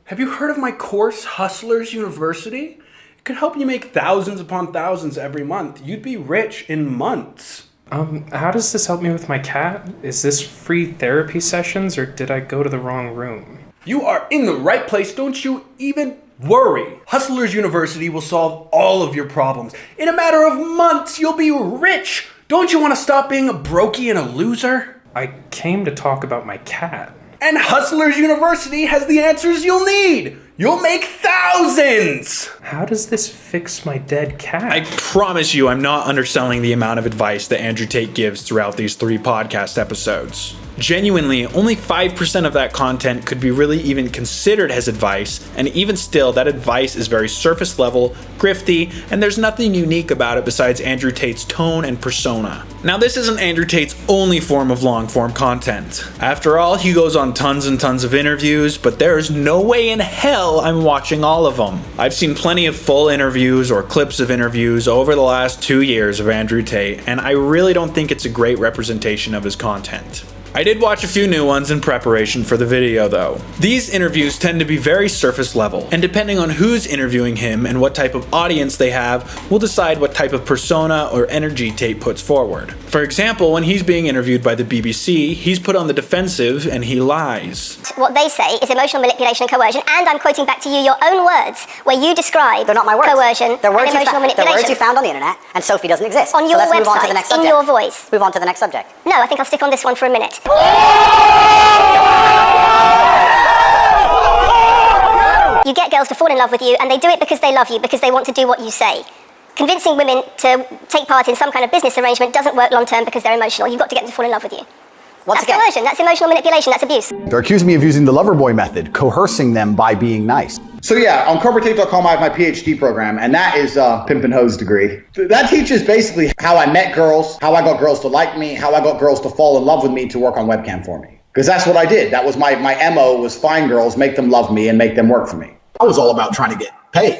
Have you heard of my course, Hustlers University? It could help you make thousands upon thousands every month. You'd be rich in months. How does this help me with my cat? Is this free therapy sessions or did I go to the wrong room? You are in the right place, don't you even worry. Hustlers University will solve all of your problems. In a matter of months, you'll be rich. Don't you want to stop being a brokey and a loser? I came to talk about my cat. And Hustlers University has the answers you'll need. You'll make thousands! How does this fix my dead cat? I promise you I'm not underselling the amount of advice that Andrew Tate gives throughout these 3 podcast episodes. Genuinely, only 5% of that content could be really even considered as advice, and even still, that advice is very surface level, grifty, and there's nothing unique about it besides Andrew Tate's tone and persona. Now, this isn't Andrew Tate's only form of long-form content. After all, he goes on tons and tons of interviews, but there's no way in hell I'm watching all of them. I've seen plenty of full interviews or clips of interviews over the last 2 years of Andrew Tate, and I really don't think it's a great representation of his content. I did watch a few new ones in preparation for the video though. These interviews tend to be very surface level, and depending on who's interviewing him and what type of audience they have, will decide what type of persona or energy Tate puts forward. For example, when he's being interviewed by the BBC, he's put on the defensive and he lies. What they say is emotional manipulation and coercion, and I'm quoting back to you your own words, where you describe They're not my words. Coercion They're words and emotional manipulation. They're words you found on the internet, and Sophie doesn't exist. On your so let's website, move on to the next subject. in your voice. Move on to the next subject. No, I think I'll stick on this one for a minute. You get girls to fall in love with you, and they do it because they love you, because they want to do what you say. Convincing women to take part in some kind of business arrangement doesn't work long term because they're emotional. You've got to get them to fall in love with you. That's coercion, that's emotional manipulation, that's abuse. They're accusing me of using the Loverboy method, coercing them by being nice. So yeah, on CobraTape.com I have my PhD program, and that is a Pimp and Hose degree. That teaches basically how I met girls, how I got girls to like me, how I got girls to fall in love with me to work on webcam for me. Because that's what I did. That was my MO, was find girls, make them love me, and make them work for me. I was all about trying to get paid.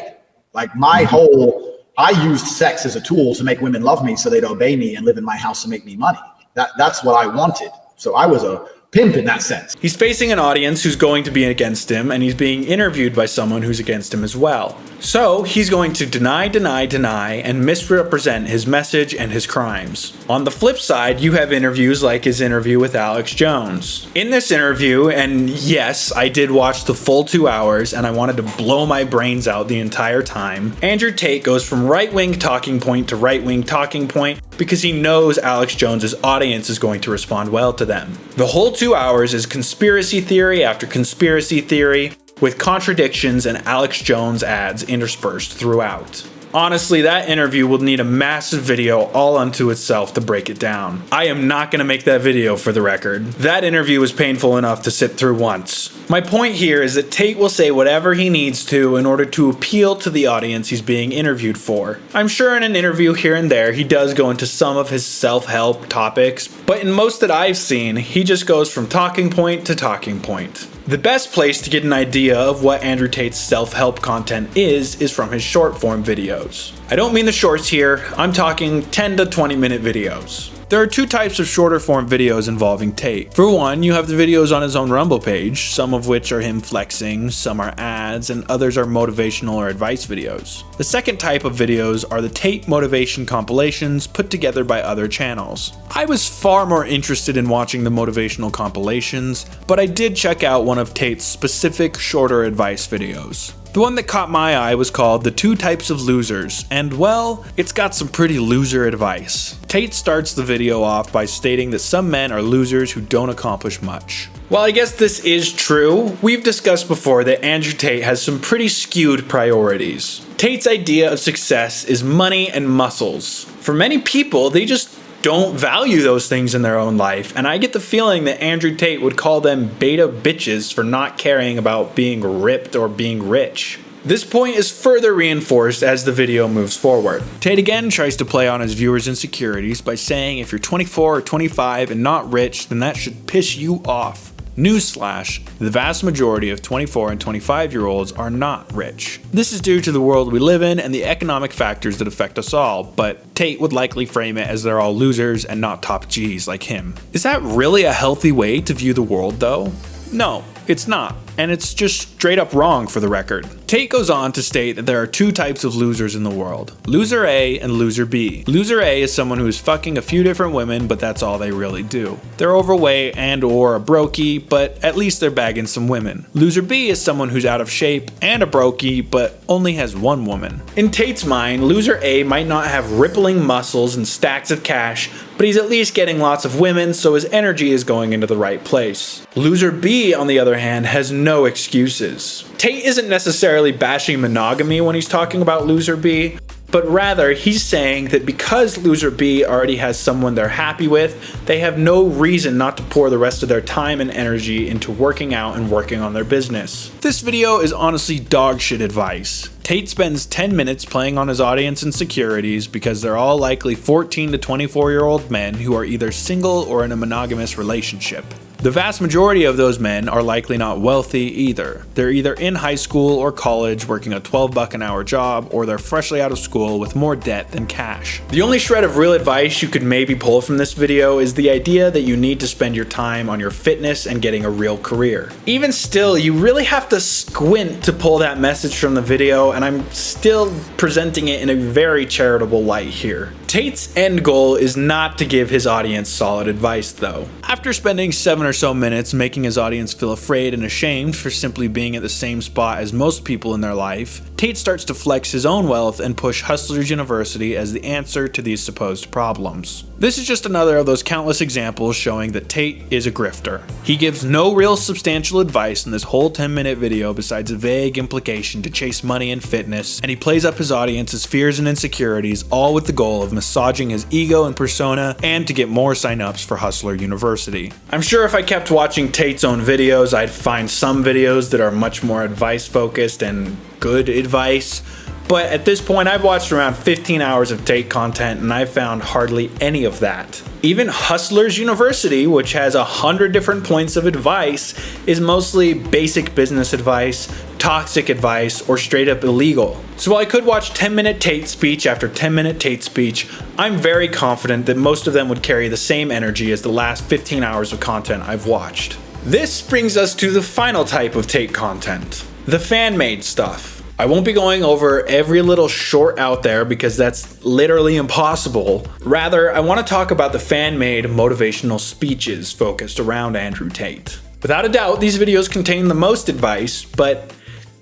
Like I used sex as a tool to make women love me so they'd obey me and live in my house and make me money. That's what I wanted. So I was a pimp in that sense. He's facing an audience who's going to be against him, and he's being interviewed by someone who's against him as well. So he's going to deny, and misrepresent his message and his crimes. On the flip side, you have interviews like his interview with Alex Jones. In this interview, and yes, I did watch the full 2 hours, and I wanted to blow my brains out the entire time, Andrew Tate goes from right-wing talking point to right-wing talking point because he knows Alex Jones's audience is going to respond well to them. The whole 2 hours is conspiracy theory after conspiracy theory, with contradictions and Alex Jones ads interspersed throughout. Honestly, that interview will need a massive video all unto itself to break it down. I am not going to make that video for the record. That interview was painful enough to sit through once. My point here is that Tate will say whatever he needs to in order to appeal to the audience he's being interviewed for. I'm sure in an interview here and there he does go into some of his self-help topics, but in most that I've seen, he just goes from talking point to talking point. The best place to get an idea of what Andrew Tate's self-help content is from his short-form videos. I don't mean the shorts here, I'm talking 10 to 20 minute videos. There are 2 types of shorter form videos involving Tate. For one, you have the videos on his own Rumble page, some of which are him flexing, some are ads, and others are motivational or advice videos. The second type of videos are the Tate motivation compilations put together by other channels. I was far more interested in watching the motivational compilations, but I did check out one of Tate's specific shorter advice videos. The one that caught my eye was called The 2 Types of Losers, and well, it's got some pretty loser advice. Tate starts the video off by stating that some men are losers who don't accomplish much. While I guess this is true, we've discussed before that Andrew Tate has some pretty skewed priorities. Tate's idea of success is money and muscles. For many people, they just don't value those things in their own life, and I get the feeling that Andrew Tate would call them beta bitches for not caring about being ripped or being rich. This point is further reinforced as the video moves forward. Tate again tries to play on his viewers' insecurities by saying if you're 24 or 25 and not rich, then that should piss you off. Newsflash, the vast majority of 24 and 25-year-olds are not rich. This is due to the world we live in and the economic factors that affect us all, but Tate would likely frame it as they're all losers and not top G's like him. Is that really a healthy way to view the world though? No, it's not. And it's just straight up wrong for the record. Tate goes on to state that there are two types of losers in the world. Loser A and loser B. Loser A is someone who is fucking a few different women, but that's all they really do. They're overweight and or a brokey, but at least they're bagging some women. Loser B is someone who's out of shape and a brokey, but only has one woman. In Tate's mind, loser A might not have rippling muscles and stacks of cash, but he's at least getting lots of women, so his energy is going into the right place. Loser B, on the other hand, has no excuses. Tate isn't necessarily bashing monogamy when he's talking about loser B, but rather he's saying that because loser B already has someone they're happy with, they have no reason not to pour the rest of their time and energy into working out and working on their business. This video is honestly dog shit advice. Tate spends 10 minutes playing on his audience insecurities because they're all likely 14 to 24-year-old men who are either single or in a monogamous relationship. The vast majority of those men are likely not wealthy either. They're either in high school or college working a $12 an hour job, or they're freshly out of school with more debt than cash. The only shred of real advice you could maybe pull from this video is the idea that you need to spend your time on your fitness and getting a real career. Even still, you really have to squint to pull that message from the video, and I'm still presenting it in a very charitable light here. Tate's end goal is not to give his audience solid advice though. After spending 7 or so minutes making his audience feel afraid and ashamed for simply being at the same spot as most people in their life, Tate starts to flex his own wealth and push Hustlers University as the answer to these supposed problems. This is just another of those countless examples showing that Tate is a grifter. He gives no real substantial advice in this whole 10-minute video besides a vague implication to chase money and fitness, and he plays up his audience's fears and insecurities, all with the goal of massaging his ego and persona and to get more signups for Hustler University. I'm sure if I kept watching Tate's own videos, I'd find some videos that are much more advice focused and good advice. But at this point, I've watched around 15 hours of Tate content and I've found hardly any of that. Even Hustlers University, which has 100 different points of advice, is mostly basic business advice, toxic advice, or straight up illegal. So while I could watch 10-minute Tate speech after 10-minute Tate speech, I'm very confident that most of them would carry the same energy as the last 15 hours of content I've watched. This brings us to the final type of Tate content, the fan-made stuff. I won't be going over every little short out there because that's literally impossible. Rather, I want to talk about the fan-made motivational speeches focused around Andrew Tate. Without a doubt, these videos contain the most advice, but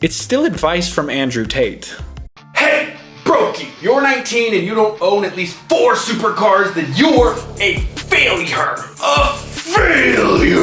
it's still advice from Andrew Tate. Hey, brokey, you're 19 and you don't own at least 4 supercars, then you're a failure. A failure.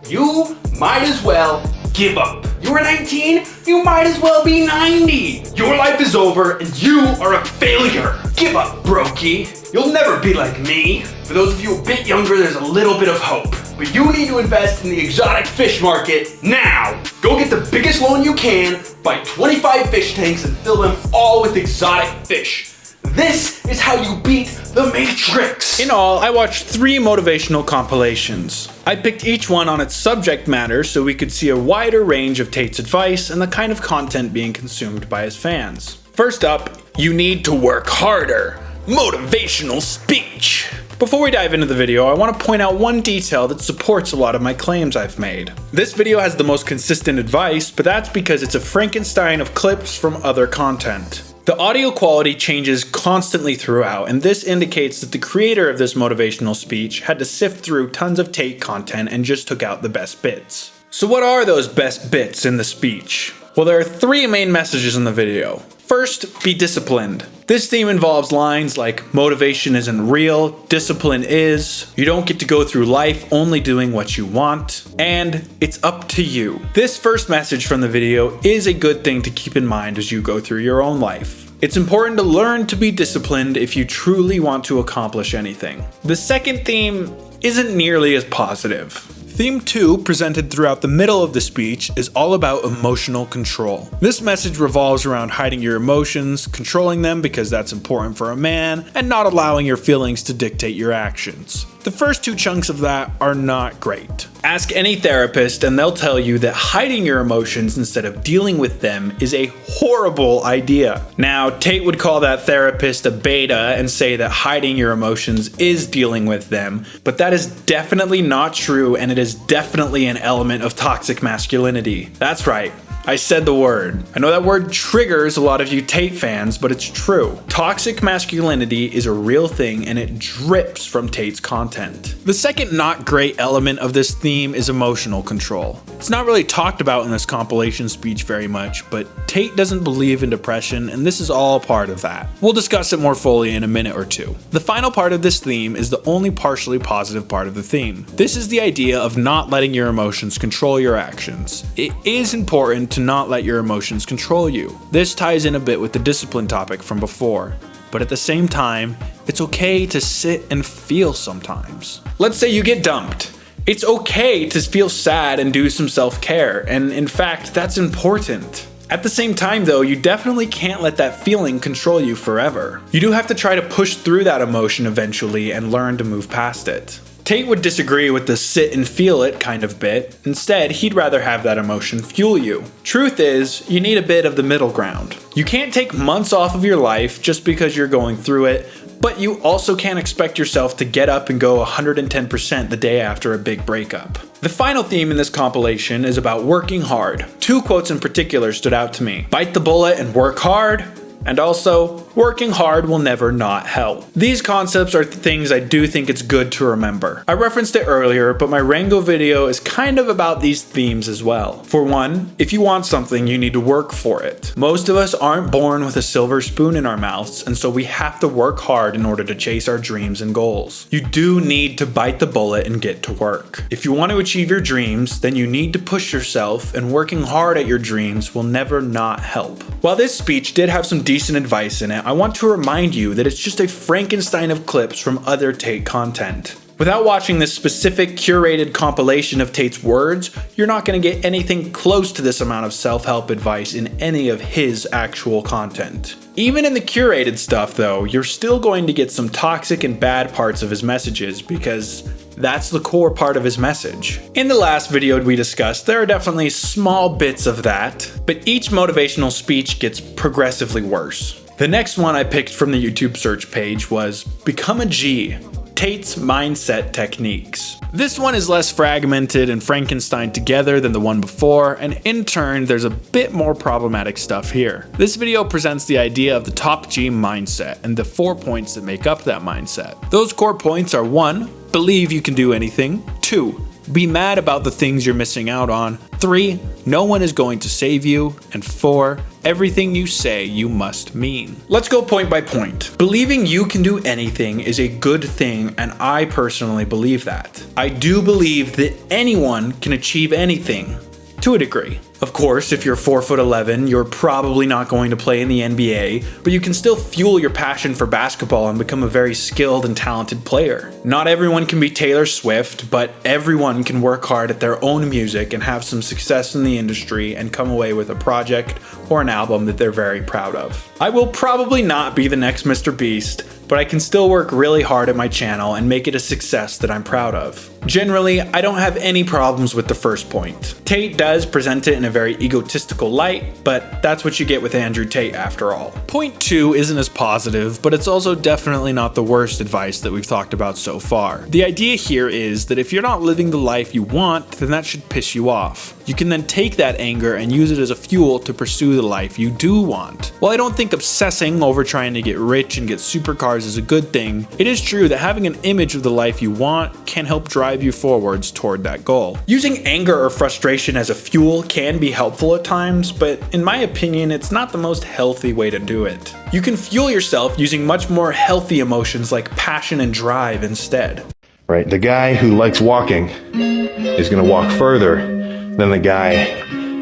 You might as well give up. You're 19, you might as well be 90. Your life is over and you are a failure. Give up, brokey. You'll never be like me. For those of you a bit younger, there's a little bit of hope. But you need to invest in the exotic fish market now. Go get the biggest loan you can, buy 25 fish tanks and fill them all with exotic fish. This is how you beat the Matrix. In all, I watched 3 motivational compilations. I picked each one on its subject matter so we could see a wider range of Tate's advice and the kind of content being consumed by his fans. First up, you need to work harder. Motivational speech. Before we dive into the video, I want to point out one detail that supports a lot of my claims I've made. This video has the most consistent advice, but that's because it's a Frankenstein of clips from other content. The audio quality changes constantly throughout, and this indicates that the creator of this motivational speech had to sift through tons of Tate content and just took out the best bits. So what are those best bits in the speech? Well, there are 3 main messages in the video. First, be disciplined. This theme involves lines like motivation isn't real, discipline is, you don't get to go through life only doing what you want, and it's up to you. This first message from the video is a good thing to keep in mind as you go through your own life. It's important to learn to be disciplined if you truly want to accomplish anything. The second theme isn't nearly as positive. Theme 2, presented throughout the middle of the speech, is all about emotional control. This message revolves around hiding your emotions, controlling them because that's important for a man, and not allowing your feelings to dictate your actions. The first 2 chunks of that are not great. Ask any therapist and they'll tell you that hiding your emotions instead of dealing with them is a horrible idea. Now, Tate would call that therapist a beta and say that hiding your emotions is dealing with them, but that is definitely not true, and it is definitely an element of toxic masculinity. That's right. I said the word. I know that word triggers a lot of you Tate fans, but it's true. Toxic masculinity is a real thing and it drips from Tate's content. The second not great element of this theme is emotional control. It's not really talked about in this compilation speech very much, but Tate doesn't believe in depression, and this is all part of that. We'll discuss it more fully in a minute or two. The final part of this theme is the only partially positive part of the theme. This is the idea of not letting your emotions control your actions. It is important to not let your emotions control you. This ties in a bit with the discipline topic from before, but at the same time, it's okay to sit and feel sometimes. Let's say you get dumped. It's okay to feel sad and do some self-care, and in fact, that's important. At the same time though, you definitely can't let that feeling control you forever. You do have to try to push through that emotion eventually and learn to move past it. Tate would disagree with the sit and feel it kind of bit. Instead, he'd rather have that emotion fuel you. Truth is, you need a bit of the middle ground. You can't take months off of your life just because you're going through it, but you also can't expect yourself to get up and go 110% the day after a big breakup. The final theme in this compilation is about working hard. 2 quotes in particular stood out to me. Bite the bullet and work hard, and also, working hard will never not help. These concepts are things I do think it's good to remember. I referenced it earlier, but my Rango video is kind of about these themes as well. For one, if you want something, you need to work for it. Most of us aren't born with a silver spoon in our mouths, and so we have to work hard in order to chase our dreams and goals. You do need to bite the bullet and get to work. If you want to achieve your dreams, then you need to push yourself, and working hard at your dreams will never not help. While this speech did have some decent advice in it, I want to remind you that it's just a Frankenstein of clips from other Tate content. Without watching this specific curated compilation of Tate's words, you're not going to get anything close to this amount of self-help advice in any of his actual content. Even in the curated stuff though, you're still going to get some toxic and bad parts of his messages because that's the core part of his message. In the last video we discussed, there are definitely small bits of that, but each motivational speech gets progressively worse. The next one I picked from the YouTube search page was Become a G, Tate's Mindset Techniques. This one is less fragmented and Frankenstein together than the one before, and in turn, there's a bit more problematic stuff here. This video presents the idea of the top G mindset and the 4 points that make up that mindset. Those core points are 1, believe you can do anything. 2, be mad about the things you're missing out on. 3, no one is going to save you. And 4, everything you say you must mean. Let's go point by point. Believing you can do anything is a good thing, and I personally believe that. I do believe that anyone can achieve anything, to a degree. Of course, if you're 4'11", you're probably not going to play in the NBA, but you can still fuel your passion for basketball and become a very skilled and talented player. Not everyone can be Taylor Swift, but everyone can work hard at their own music and have some success in the industry and come away with a project or an album that they're very proud of. I will probably not be the next Mr. Beast, but I can still work really hard at my channel and make it a success that I'm proud of. Generally, I don't have any problems with the first point. Tate does present it in a very egotistical light, but that's what you get with Andrew Tate after all. Point 2 isn't as positive, but it's also definitely not the worst advice that we've talked about so far. The idea here is that if you're not living the life you want, then that should piss you off. You can then take that anger and use it as a fuel to pursue the life you do want. While I don't think obsessing over trying to get rich and get supercars is a good thing, it is true that having an image of the life you want can help drive you forwards toward that goal. Using anger or frustration as a fuel can be helpful at times, but in my opinion, it's not the most healthy way to do it. You can fuel yourself using much more healthy emotions like passion and drive instead. Right, the guy who likes walking is going to walk further than the guy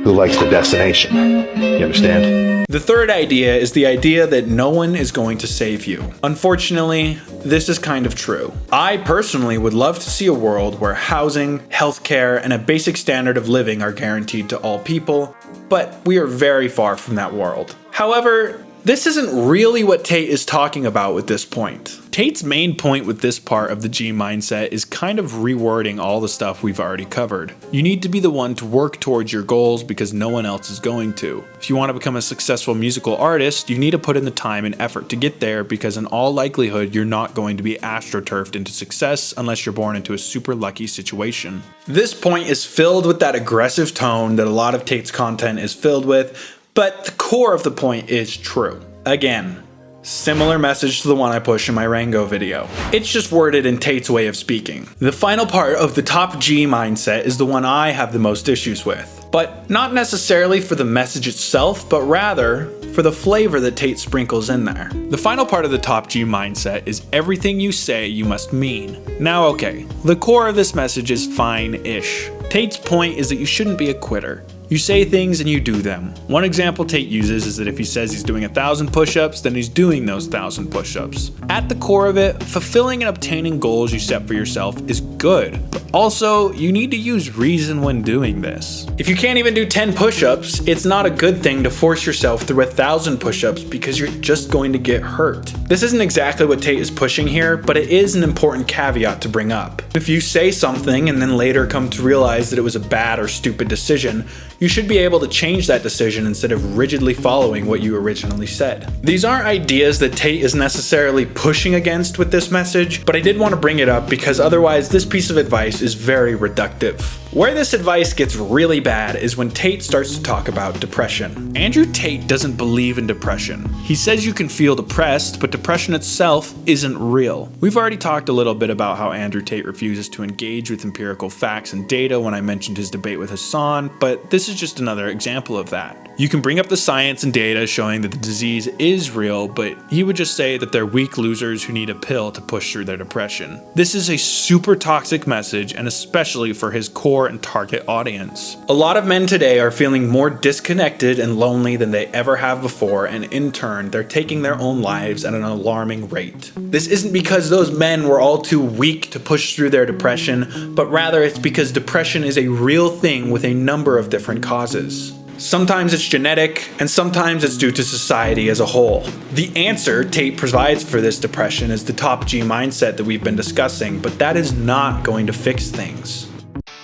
who likes the destination. You understand? The third idea is the idea that no one is going to save you. Unfortunately, this is kind of true. I personally would love to see a world where housing, healthcare, and a basic standard of living are guaranteed to all people, but we are very far from that world. However, this isn't really what Tate is talking about with this point. Tate's main point with this part of the G mindset is kind of rewording all the stuff we've already covered. You need to be the one to work towards your goals because no one else is going to. If you want to become a successful musical artist, you need to put in the time and effort to get there because in all likelihood, you're not going to be astroturfed into success unless you're born into a super lucky situation. This point is filled with that aggressive tone that a lot of Tate's content is filled with, but the core of the point is true. Again, similar message to the one I push in my Rango video. It's just worded in Tate's way of speaking. The final part of the top G mindset is the one I have the most issues with, but not necessarily for the message itself, but rather for the flavor that Tate sprinkles in there. The final part of the top G mindset is everything you say you must mean. Now okay, the core of this message is fine-ish. Tate's point is that you shouldn't be a quitter. You say things and you do them. One example Tate uses is that if he says he's doing 1,000 push-ups, then he's doing those 1,000 push-ups. At the core of it, fulfilling and obtaining goals you set for yourself is good, but also you need to use reason when doing this. If you can't even do 10 push-ups, it's not a good thing to force yourself through 1,000 push-ups because you're just going to get hurt. This isn't exactly what Tate is pushing here, but it is an important caveat to bring up. If you say something and then later come to realize that it was a bad or stupid decision, you should be able to change that decision instead of rigidly following what you originally said. These aren't ideas that Tate is necessarily pushing against with this message, but I did want to bring it up because otherwise this piece of advice is very reductive. Where this advice gets really bad is when Tate starts to talk about depression. Andrew Tate doesn't believe in depression. He says you can feel depressed, but depression itself isn't real. We've already talked a little bit about how Andrew Tate refuses to engage with empirical facts and data when I mentioned his debate with Hassan, but this is just another example of that. You can bring up the science and data showing that the disease is real, but he would just say that they're weak losers who need a pill to push through their depression. This is a super toxic message, and especially for his core and target audience. A lot of men today are feeling more disconnected and lonely than they ever have before, and in turn, they're taking their own lives at an alarming rate. This isn't because those men were all too weak to push through their depression, but rather it's because depression is a real thing with a number of different causes. Sometimes it's genetic, and sometimes it's due to society as a whole. The answer Tate provides for this depression is the top G mindset that we've been discussing, but that is not going to fix things.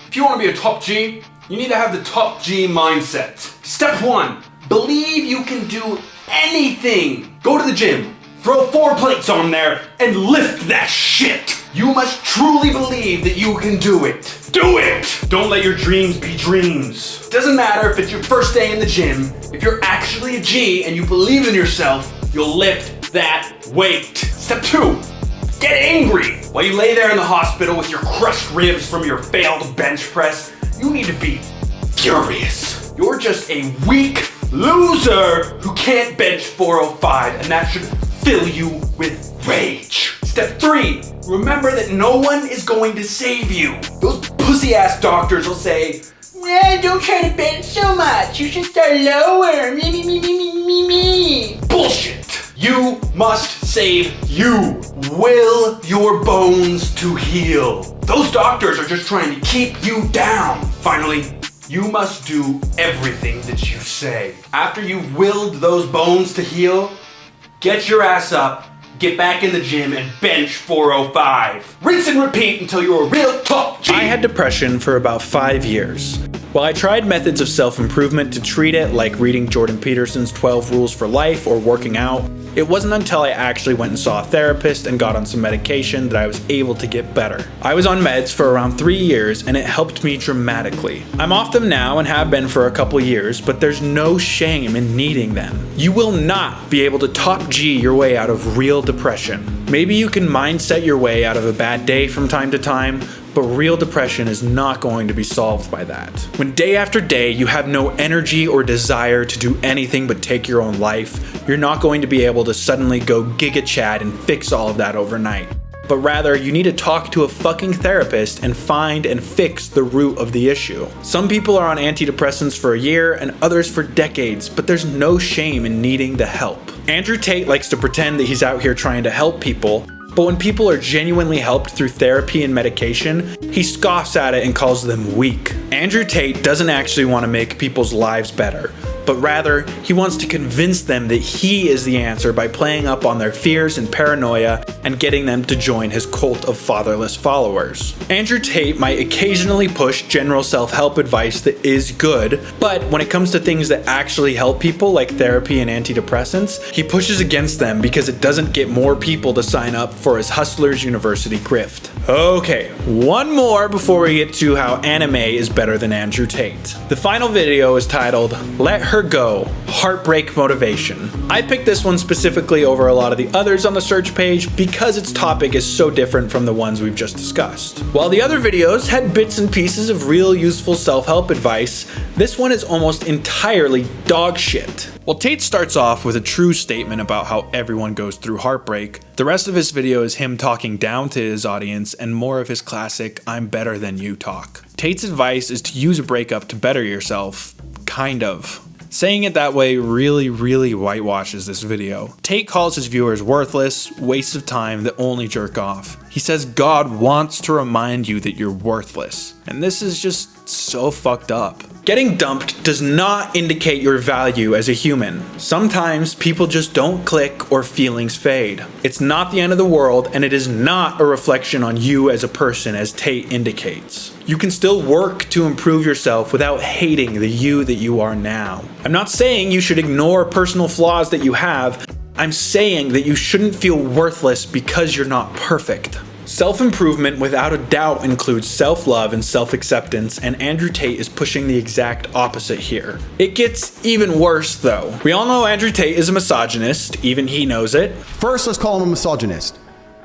If you want to be a top G, you need to have the top G mindset. Step 1, believe you can do anything. Go to the gym, throw 4 plates on there, and lift that shit. You must truly believe that you can do it. Do it! Don't let your dreams be dreams. Doesn't matter if it's your first day in the gym, if you're actually a G and you believe in yourself, you'll lift that weight. Step 2, get angry. While you lay there in the hospital with your crushed ribs from your failed bench press, you need to be furious. You're just a weak loser who can't bench 405, and that should fill you with rage. Step 3, remember that no one is going to save you. Those pussy-ass doctors will say, well, don't try to bench so much. You should start lower. Me. Bullshit. You must save you. Will your bones to heal. Those doctors are just trying to keep you down. Finally, you must do everything that you say. After you've willed those bones to heal, get your ass up, get back in the gym, and bench 405. Rinse and repeat until you're a real top G. I had depression for about 5 years. While I tried methods of self-improvement to treat it, like reading Jordan Peterson's 12 Rules for Life or working out, it wasn't until I actually went and saw a therapist and got on some medication that I was able to get better. I was on meds for around 3 years and it helped me dramatically. I'm off them now and have been for a couple years, but there's no shame in needing them. You will not be able to top G your way out of real depression. Maybe you can mindset your way out of a bad day from time to time, but real depression is not going to be solved by that. When day after day you have no energy or desire to do anything but take your own life, you're not going to be able to suddenly go Giga Chad and fix all of that overnight. but rather you need to talk to a fucking therapist and find and fix the root of the issue. Some people are on antidepressants for a year and others for decades, but there's no shame in needing the help. Andrew Tate likes to pretend that he's out here trying to help people, but when people are genuinely helped through therapy and medication, he scoffs at it and calls them weak. Andrew Tate doesn't actually want to make people's lives better, but rather, he wants to convince them that he is the answer by playing up on their fears and paranoia and getting them to join his cult of fatherless followers. Andrew Tate might occasionally push general self-help advice that is good, but when it comes to things that actually help people like therapy and antidepressants, he pushes against them because it doesn't get more people to sign up for his Hustlers University grift. Okay, one more before we get to how anime is better than Andrew Tate. The final video is titled, Let Her Go, Heartbreak Motivation. I picked this one specifically over a lot of the others on the search page because its topic is so different from the ones we've just discussed. While the other videos had bits and pieces of real useful self-help advice, this one is almost entirely dog shit. While Tate starts off with a true statement about how everyone goes through heartbreak, the rest of his video is him talking down to his audience and more of his classic I'm better than you talk. Tate's advice is to use a breakup to better yourself, kind of. Saying it that way really whitewashes this video. Tate calls his viewers worthless, wastes of time that only jerk off. He says God wants to remind you that you're worthless. And this is just so fucked up. Getting dumped does not indicate your value as a human. Sometimes people just don't click or feelings fade. It's not the end of the world, and it is not a reflection on you as a person, as Tate indicates. You can still work to improve yourself without hating the you that you are now. I'm not saying you should ignore personal flaws that you have. I'm saying that you shouldn't feel worthless because you're not perfect. Self-improvement without a doubt includes self-love and self-acceptance, and Andrew Tate is pushing the exact opposite here. It gets even worse though. We all know Andrew Tate is a misogynist, even he knows it. First, let's call him a misogynist.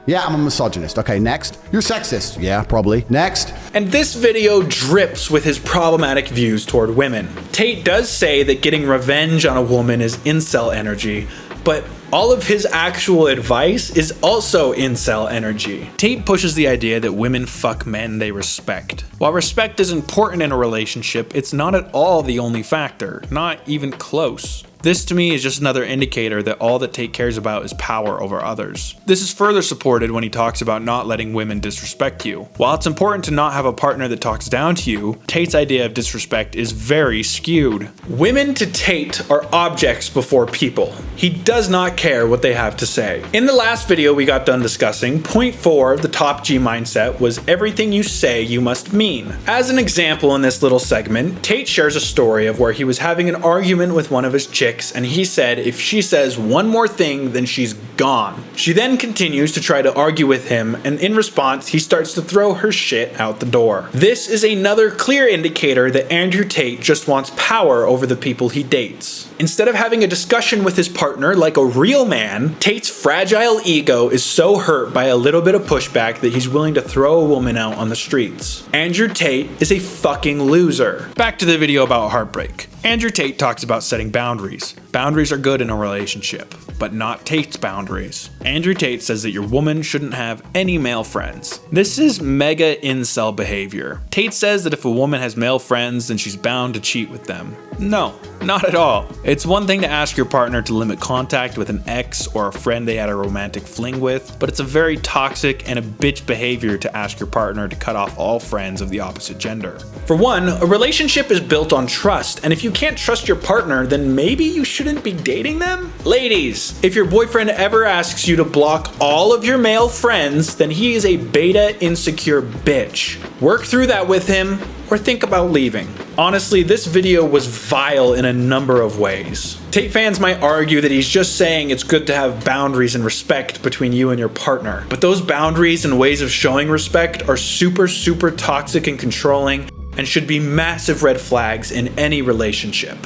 Yeah, I'm a misogynist. Okay, next. You're sexist. Yeah, probably. Next. And this video drips with his problematic views toward women. Tate does say that getting revenge on a woman is incel energy, but all of his actual advice is also incel energy. Tate pushes the idea that women fuck men they respect. While respect is important in a relationship, it's not at all the only factor, not even close. This to me is just another indicator that all that Tate cares about is power over others. This is further supported when he talks about not letting women disrespect you. While it's important to not have a partner that talks down to you, Tate's idea of disrespect is very skewed. Women to Tate are objects before people. He does not care what they have to say. In the last video we got done discussing, point 4 of the top G mindset was everything you say you must mean. As an example in this little segment, Tate shares a story of where he was having an argument with one of his chicks, and he said if she says one more thing, then she's gone. She then continues to try to argue with him, and in response, he starts to throw her shit out the door. This is another clear indicator that Andrew Tate just wants power over the people he dates. Instead of having a discussion with his partner like a real man, Tate's fragile ego is so hurt by a little bit of pushback that he's willing to throw a woman out on the streets. Andrew Tate is a fucking loser. Back to the video about heartbreak. Andrew Tate talks about setting boundaries. Boundaries are good in a relationship, but not Tate's boundaries. Andrew Tate says that your woman shouldn't have any male friends. This is mega incel behavior. Tate says that if a woman has male friends, then she's bound to cheat with them. No, not at all. It's one thing to ask your partner to limit contact with an ex or a friend they had a romantic fling with, but it's a very toxic and a bitch behavior to ask your partner to cut off all friends of the opposite gender. For one, a relationship is built on trust, and if you can't trust your partner, then maybe you shouldn't be dating them? Ladies, if your boyfriend ever asks you to block all of your male friends, then he is a beta insecure bitch. Work through that with him, or think about leaving. Honestly, this video was vile in a number of ways. Tate fans might argue that he's just saying it's good to have boundaries and respect between you and your partner, but those boundaries and ways of showing respect are super toxic and controlling, and should be massive red flags in any relationship.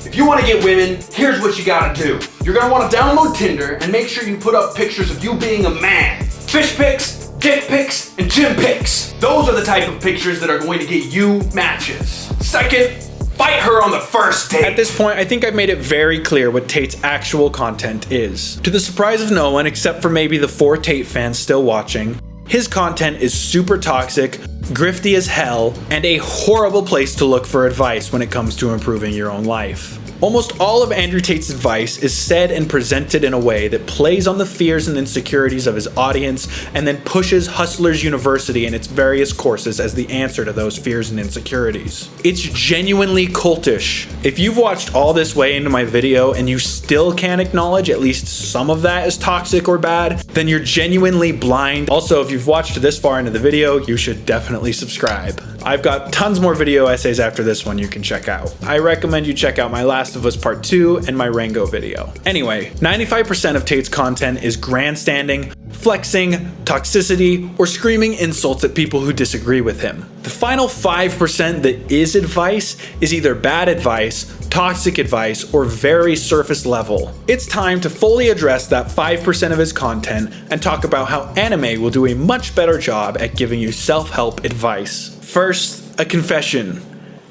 If you want to get women, here's what you gotta do. You're gonna want to download Tinder and make sure you put up pictures of you being a man. Fish pics, dick pics, and gym pics. Those are the type of pictures that are going to get you matches. Second, fight her on the first date. At this point, I think I've made it very clear what Tate's actual content is. To the surprise of no one, except for maybe the 4 Tate fans still watching, his content is super toxic, grifty as hell, and a horrible place to look for advice when it comes to improving your own life. Almost all of Andrew Tate's advice is said and presented in a way that plays on the fears and insecurities of his audience and then pushes Hustlers University and its various courses as the answer to those fears and insecurities. It's genuinely cultish. If you've watched all this way into my video and you still can't acknowledge at least some of that as toxic or bad, then you're genuinely blind. Also, if you've watched this far into the video, you should definitely subscribe. I've got tons more video essays after this one you can check out. I recommend you check out my Last of Us Part 2 and my Rango video. Anyway, 95% of Tate's content is grandstanding, flexing, toxicity, or screaming insults at people who disagree with him. The final 5% that is advice is either bad advice, toxic advice, or very surface level. It's time to fully address that 5% of his content and talk about how anime will do a much better job at giving you self-help advice. First, a confession.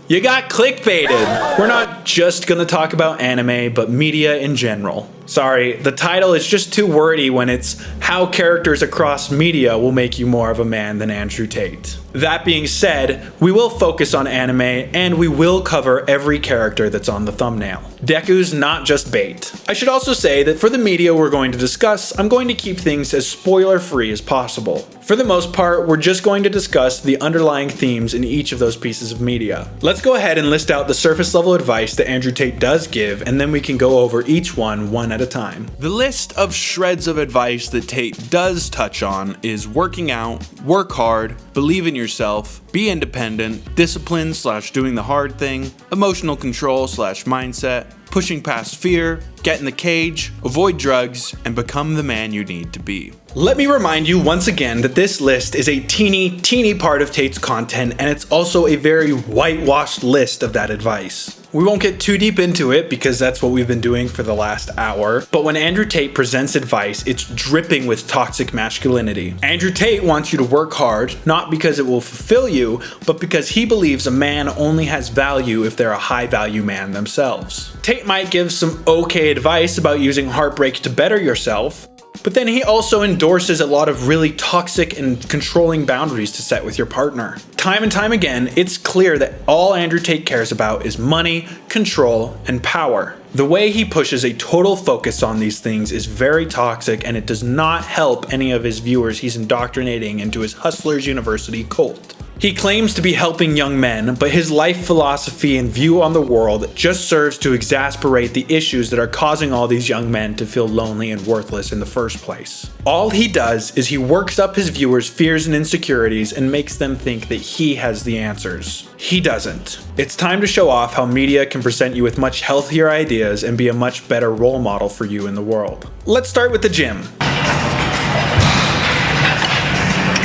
You got clickbaited. We're not just gonna talk about anime, but media in general. Sorry, the title is just too wordy when it's how characters across media will make you more of a man than Andrew Tate. That being said, we will focus on anime and we will cover every character that's on the thumbnail. Deku's not just bait. I should also say that for the media we're going to discuss, I'm going to keep things as spoiler-free as possible. For the most part, we're just going to discuss the underlying themes in each of those pieces of media. Let's go ahead and list out the surface level advice that Andrew Tate does give, and then we can go over each one at a time. The list of shreds of advice that Tate does touch on is working out, work hard, believe in yourself, be independent, discipline / doing the hard thing, emotional control / mindset, pushing past fear, get in the cage, avoid drugs, and become the man you need to be. Let me remind you once again that this list is a teeny part of Tate's content, and it's also a very whitewashed list of that advice. We won't get too deep into it because that's what we've been doing for the last hour, but when Andrew Tate presents advice, it's dripping with toxic masculinity. Andrew Tate wants you to work hard, not because it will fulfill you, but because he believes a man only has value if they're a high-value man themselves. Tate might give some okay advice about using heartbreak to better yourself, but then he also endorses a lot of really toxic and controlling boundaries to set with your partner. Time and time again, it's clear that all Andrew Tate cares about is money, control, and power. The way he pushes a total focus on these things is very toxic, and it does not help any of his viewers he's indoctrinating into his Hustlers University cult. He claims to be helping young men, but his life philosophy and view on the world just serves to exasperate the issues that are causing all these young men to feel lonely and worthless in the first place. All he does is he works up his viewers' fears and insecurities and makes them think that he has the answers. He doesn't. It's time to show off how media can present you with much healthier ideas and be a much better role model for you in the world. Let's start with the gym.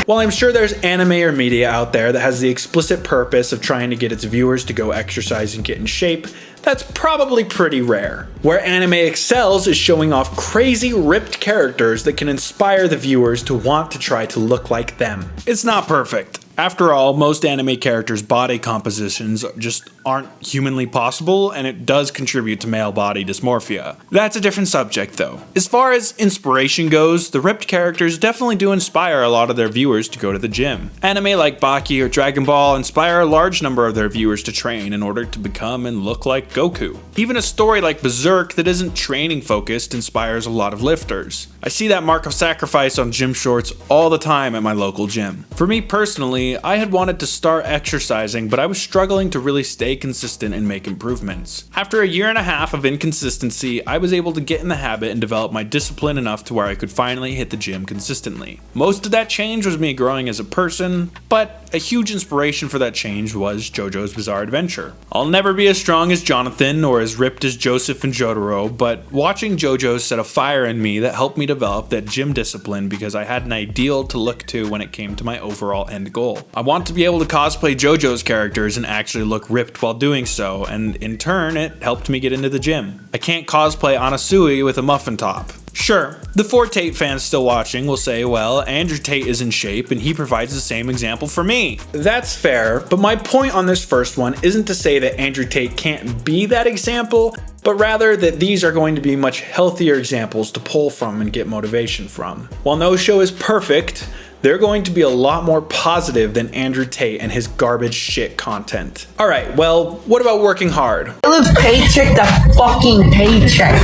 While I'm sure there's anime or media out there that has the explicit purpose of trying to get its viewers to go exercise and get in shape, that's probably pretty rare. Where anime excels is showing off crazy ripped characters that can inspire the viewers to want to try to look like them. It's not perfect. After all, most anime characters' body compositions just aren't humanly possible, and it does contribute to male body dysmorphia. That's a different subject though. As far as inspiration goes, the ripped characters definitely do inspire a lot of their viewers to go to the gym. Anime like Baki or Dragon Ball inspire a large number of their viewers to train in order to become and look like Goku. Even a story like Berserk that isn't training focused inspires a lot of lifters. I see that mark of sacrifice on gym shorts all the time at my local gym. For me personally, I had wanted to start exercising, but I was struggling to really stay consistent and make improvements. After a year and a half of inconsistency, I was able to get in the habit and develop my discipline enough to where I could finally hit the gym consistently. Most of that change was me growing as a person, but a huge inspiration for that change was JoJo's Bizarre Adventure. I'll never be as strong as Jonathan or as ripped as Joseph and Jotaro, but watching JoJo set a fire in me that helped me develop that gym discipline because I had an ideal to look to when it came to my overall end goal. I want to be able to cosplay JoJo's characters and actually look ripped while doing so, and in turn, it helped me get into the gym. I can't cosplay Anasui with a muffin top. Sure, the 4 Tate fans still watching will say, well, Andrew Tate is in shape and he provides the same example for me. That's fair, but my point on this first one isn't to say that Andrew Tate can't be that example, but rather that these are going to be much healthier examples to pull from and get motivation from. While no show is perfect, they're going to be a lot more positive than Andrew Tate and his garbage shit content. Alright, well, what about working hard? I live paycheck to fucking paycheck.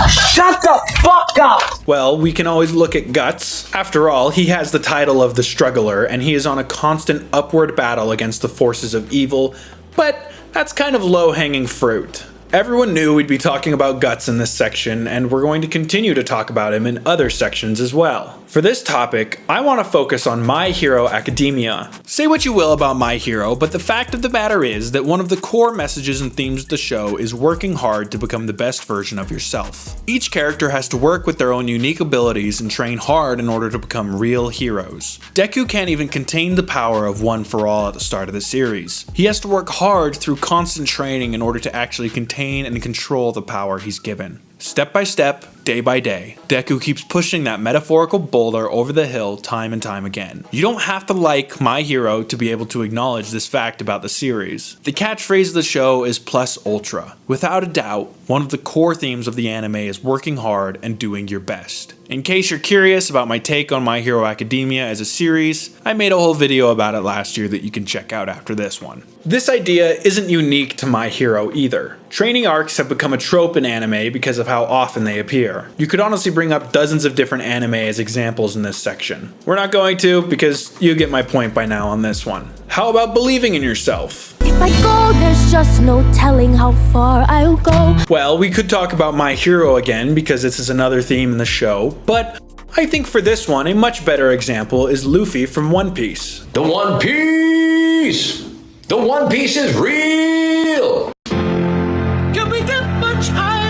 Shut the fuck up! Well, we can always look at Guts. After all, he has the title of the Struggler, and he is on a constant upward battle against the forces of evil, but that's kind of low-hanging fruit. Everyone knew we'd be talking about Guts in this section, and we're going to continue to talk about him in other sections as well. For this topic, I want to focus on My Hero Academia. Say what you will about My Hero, but the fact of the matter is that one of the core messages and themes of the show is working hard to become the best version of yourself. Each character has to work with their own unique abilities and train hard in order to become real heroes. Deku can't even contain the power of One for All at the start of the series. He has to work hard through constant training in order to actually contain and control the power he's given. Step by step, day by day, Deku keeps pushing that metaphorical boulder over the hill time and time again. You don't have to like My Hero to be able to acknowledge this fact about the series. The catchphrase of the show is plus ultra. Without a doubt, one of the core themes of the anime is working hard and doing your best. In case you're curious about my take on My Hero Academia as a series, I made a whole video about it last year that you can check out after this one. This idea isn't unique to My Hero either. Training arcs have become a trope in anime because of how often they appear. You could honestly bring up dozens of different anime as examples in this section. We're not going to, because you get my point by now on this one. How about believing in yourself? If I go, there's just no telling how far I'll go. Well, we could talk about My Hero again because this is another theme in the show, but I think for this one, a much better example is Luffy from One Piece. The One Piece! The One Piece is real! Can we get much higher?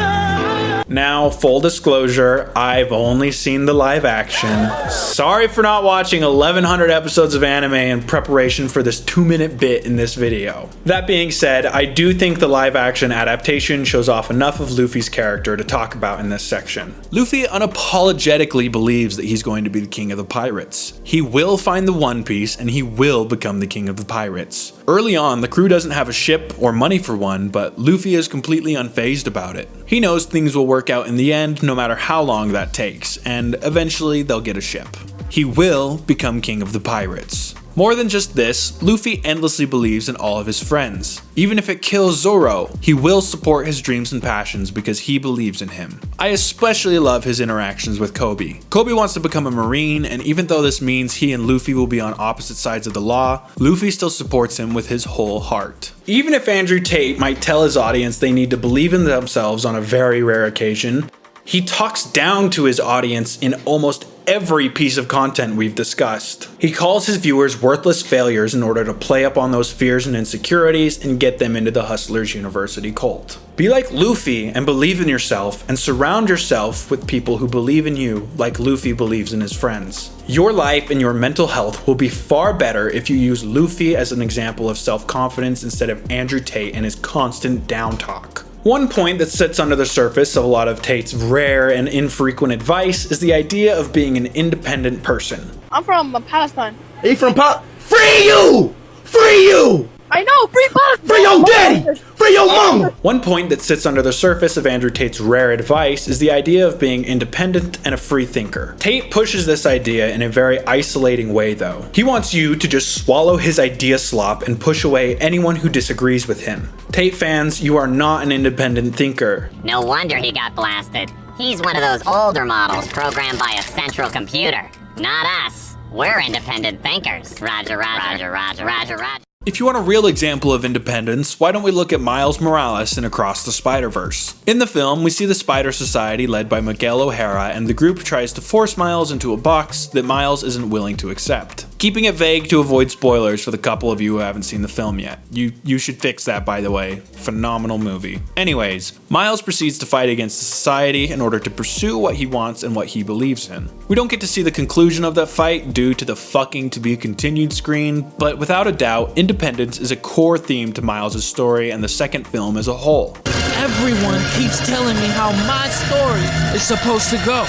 Now, full disclosure, I've only seen the live action. Sorry for not watching 1100 episodes of anime in preparation for this 2-minute bit in this video. That being said, I do think the live action adaptation shows off enough of Luffy's character to talk about in this section. Luffy unapologetically believes that he's going to be the king of the pirates. He will find the One Piece and he will become the king of the pirates. Early on, the crew doesn't have a ship or money for one, but Luffy is completely unfazed about it. He knows things will work out in the end no matter how long that takes, and eventually they'll get a ship. He will become king of the pirates. More than just this, Luffy endlessly believes in all of his friends. Even if it kills Zoro, he will support his dreams and passions because he believes in him. I especially love his interactions with Kobe. Kobe wants to become a Marine, and even though this means he and Luffy will be on opposite sides of the law, Luffy still supports him with his whole heart. Even if Andrew Tate might tell his audience they need to believe in themselves on a very rare occasion, he talks down to his audience in almost every piece of content we've discussed. He calls his viewers worthless failures in order to play up on those fears and insecurities and get them into the Hustlers University cult. Be like Luffy and believe in yourself, and surround yourself with people who believe in you like Luffy believes in his friends. Your life and your mental health will be far better if you use Luffy as an example of self-confidence instead of Andrew Tate and his constant down talk. One point that sits under the surface of a lot of Tate's rare and infrequent advice is the idea of being an independent person. I'm from Palestine. Are you from Free you! Free you! I know, free Palestine! Free your daddy! Free your mama! One point that sits under the surface of Andrew Tate's rare advice is the idea of being independent and a free thinker. Tate pushes this idea in a very isolating way though. He wants you to just swallow his idea slop and push away anyone who disagrees with him. Tate fans, you are not an independent thinker. No wonder he got blasted. He's one of those older models programmed by a central computer. Not us. We're independent thinkers. Roger, roger, roger, roger, roger. If you want a real example of independence, why don't we look at Miles Morales in Across the Spider-Verse? In the film, we see the Spider Society led by Miguel O'Hara, and the group tries to force Miles into a box that Miles isn't willing to accept. Keeping it vague to avoid spoilers for the couple of you who haven't seen the film yet. You should fix that, by the way. Phenomenal movie. Anyways, Miles proceeds to fight against the society in order to pursue what he wants and what he believes in. We don't get to see the conclusion of that fight due to the fucking to be continued screen, but without a doubt, independence is a core theme to Miles' story and the second film as a whole. Everyone keeps telling me how my story is supposed to go.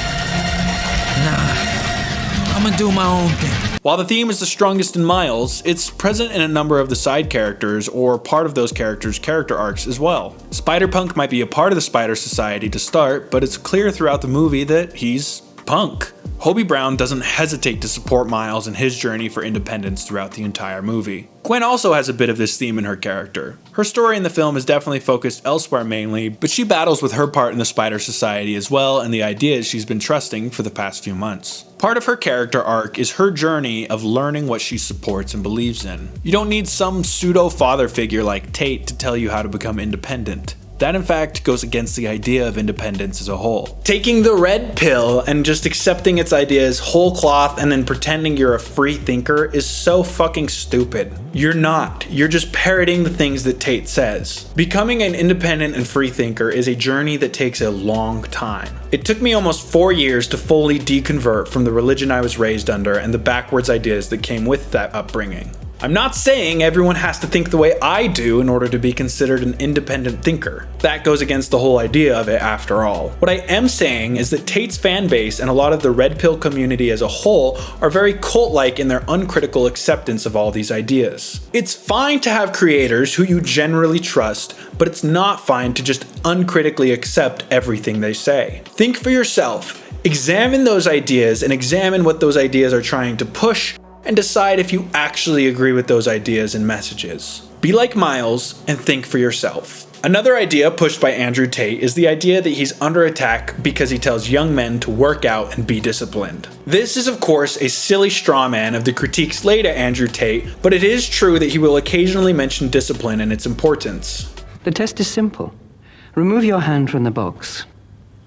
I'ma do my own thing. While the theme is the strongest in Miles, it's present in a number of the side characters or part of those characters' character arcs as well. Spider-Punk might be a part of the Spider Society to start, but it's clear throughout the movie that he's punk. Hobie Brown doesn't hesitate to support Miles in his journey for independence throughout the entire movie. Gwen also has a bit of this theme in her character. Her story in the film is definitely focused elsewhere mainly, but she battles with her part in the Spider Society as well and the ideas she's been trusting for the past few months. Part of her character arc is her journey of learning what she supports and believes in. You don't need some pseudo father figure like Tate to tell you how to become independent. That in fact goes against the idea of independence as a whole. Taking the red pill and just accepting its ideas whole cloth and then pretending you're a free thinker is so fucking stupid. You're not. You're just parroting the things that Tate says. Becoming an independent and free thinker is a journey that takes a long time. It took me almost 4 years to fully deconvert from the religion I was raised under and the backwards ideas that came with that upbringing. I'm not saying everyone has to think the way I do in order to be considered an independent thinker. That goes against the whole idea of it after all. What I am saying is that Tate's fan base and a lot of the Red Pill community as a whole are very cult-like in their uncritical acceptance of all these ideas. It's fine to have creators who you generally trust, but it's not fine to just uncritically accept everything they say. Think for yourself, examine those ideas and examine what those ideas are trying to push, and decide if you actually agree with those ideas and messages. Be like Miles and think for yourself. Another idea pushed by Andrew Tate is the idea that he's under attack because he tells young men to work out and be disciplined. This is of course a silly straw man of the critiques laid at Andrew Tate, but it is true that he will occasionally mention discipline and its importance. The test is simple. Remove your hand from the box,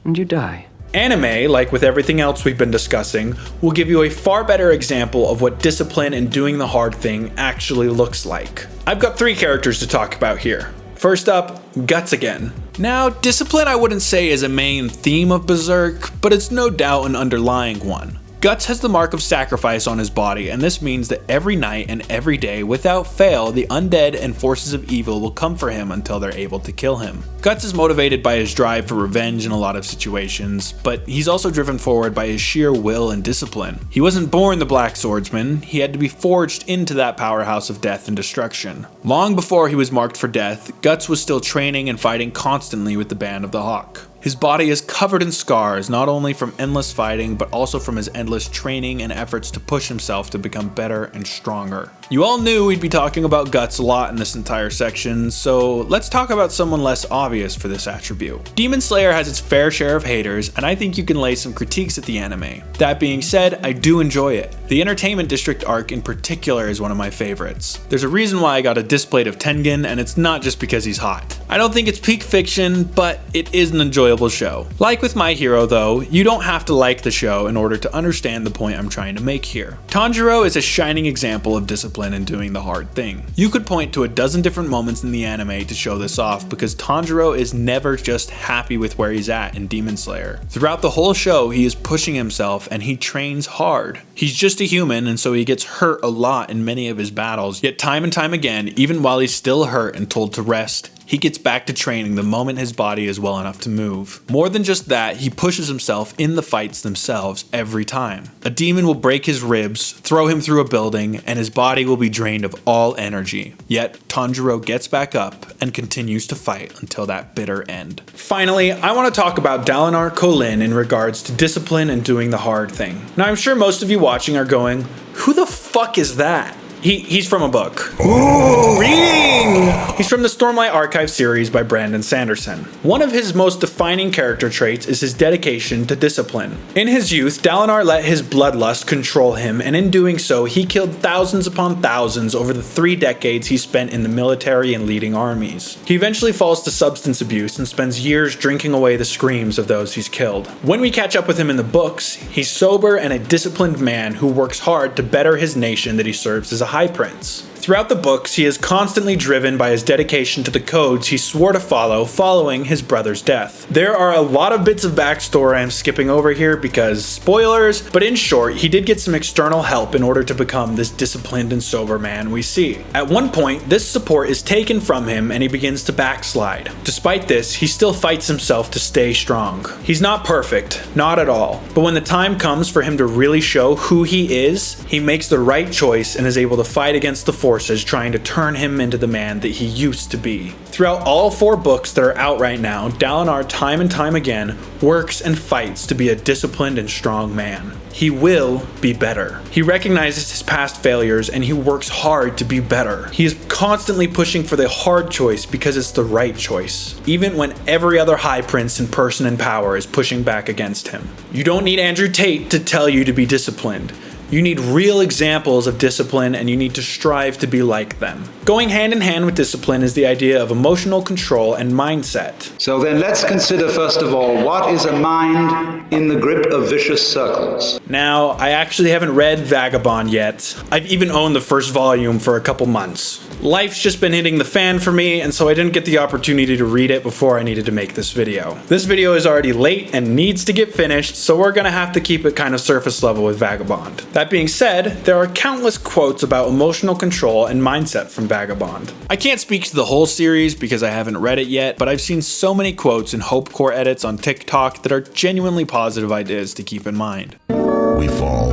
and you die. Anime, like with everything else we've been discussing, will give you a far better example of what discipline and doing the hard thing actually looks like. I've got 3 characters to talk about here. First up, Guts again. Now, discipline I wouldn't say is a main theme of Berserk, but it's no doubt an underlying one. Guts has the mark of sacrifice on his body, and this means that every night and every day, without fail, the undead and forces of evil will come for him until they're able to kill him. Guts is motivated by his drive for revenge in a lot of situations, but he's also driven forward by his sheer will and discipline. He wasn't born the Black Swordsman, he had to be forged into that powerhouse of death and destruction. Long before he was marked for death, Guts was still training and fighting constantly with the Band of the Hawk. His body is covered in scars, not only from endless fighting, but also from his endless training and efforts to push himself to become better and stronger. You all knew we'd be talking about Guts a lot in this entire section, so let's talk about someone less obvious for this attribute. Demon Slayer has its fair share of haters, and I think you can lay some critiques at the anime. That being said, I do enjoy it. The Entertainment District arc in particular is one of my favorites. There's a reason why I got a displate of Tengen, and it's not just because he's hot. I don't think it's peak fiction, but it is an enjoyable show. Like with My Hero though, you don't have to like the show in order to understand the point I'm trying to make here. Tanjiro is a shining example of discipline and doing the hard thing. You could point to a dozen different moments in the anime to show this off because Tanjiro is never just happy with where he's at in Demon Slayer. Throughout the whole show, he is pushing himself and he trains hard. He's just a human and so he gets hurt a lot in many of his battles, yet time and time again, even while he's still hurt and told to rest, he gets back to training the moment his body is well enough to move. More than just that, he pushes himself in the fights themselves every time. A demon will break his ribs, throw him through a building, and his body will be drained of all energy. Yet, Tanjiro gets back up and continues to fight until that bitter end. Finally, I want to talk about Dalinar Kholin in regards to discipline and doing the hard thing. Now, I'm sure most of you watching are going, who the fuck is that? He's from a book. Ooh, reading! He's from the Stormlight Archive series by Brandon Sanderson. One of his most defining character traits is his dedication to discipline. In his youth, Dalinar let his bloodlust control him, and in doing so, he killed thousands upon thousands over the 3 decades he spent in the military and leading armies. He eventually falls to substance abuse and spends years drinking away the screams of those he's killed. When we catch up with him in the books, he's sober and a disciplined man who works hard to better his nation that he serves as a high prince. Throughout the books, he is constantly driven by his dedication to the codes he swore to follow following his brother's death. There are a lot of bits of backstory I'm skipping over here because spoilers, but in short, he did get some external help in order to become this disciplined and sober man we see. At one point, this support is taken from him and he begins to backslide. Despite this, he still fights himself to stay strong. He's not perfect, not at all, but when the time comes for him to really show who he is, he makes the right choice and is able to fight against the forces trying to turn him into the man that he used to be. Throughout all 4 books that are out right now, Dalinar time and time again works and fights to be a disciplined and strong man. He will be better. He recognizes his past failures and he works hard to be better. He is constantly pushing for the hard choice because it's the right choice, even when every other high prince and person in power is pushing back against him. You don't need Andrew Tate to tell you to be disciplined. You need real examples of discipline and you need to strive to be like them. Going hand in hand with discipline is the idea of emotional control and mindset. So then let's consider first of all, what is a mind in the grip of vicious circles? Now, I actually haven't read Vagabond yet. I've even owned the first volume for a couple months. Life's just been hitting the fan for me, and so I didn't get the opportunity to read it before I needed to make this video. This video is already late and needs to get finished, so we're gonna have to keep it kind of surface level with Vagabond. That being said, there are countless quotes about emotional control and mindset from Vagabond. I can't speak to the whole series because I haven't read it yet, but I've seen so many quotes and Hopecore edits on TikTok that are genuinely positive ideas to keep in mind. We fall,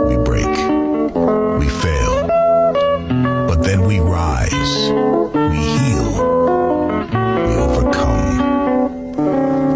we break, we fail, but then we rise, we heal, we overcome.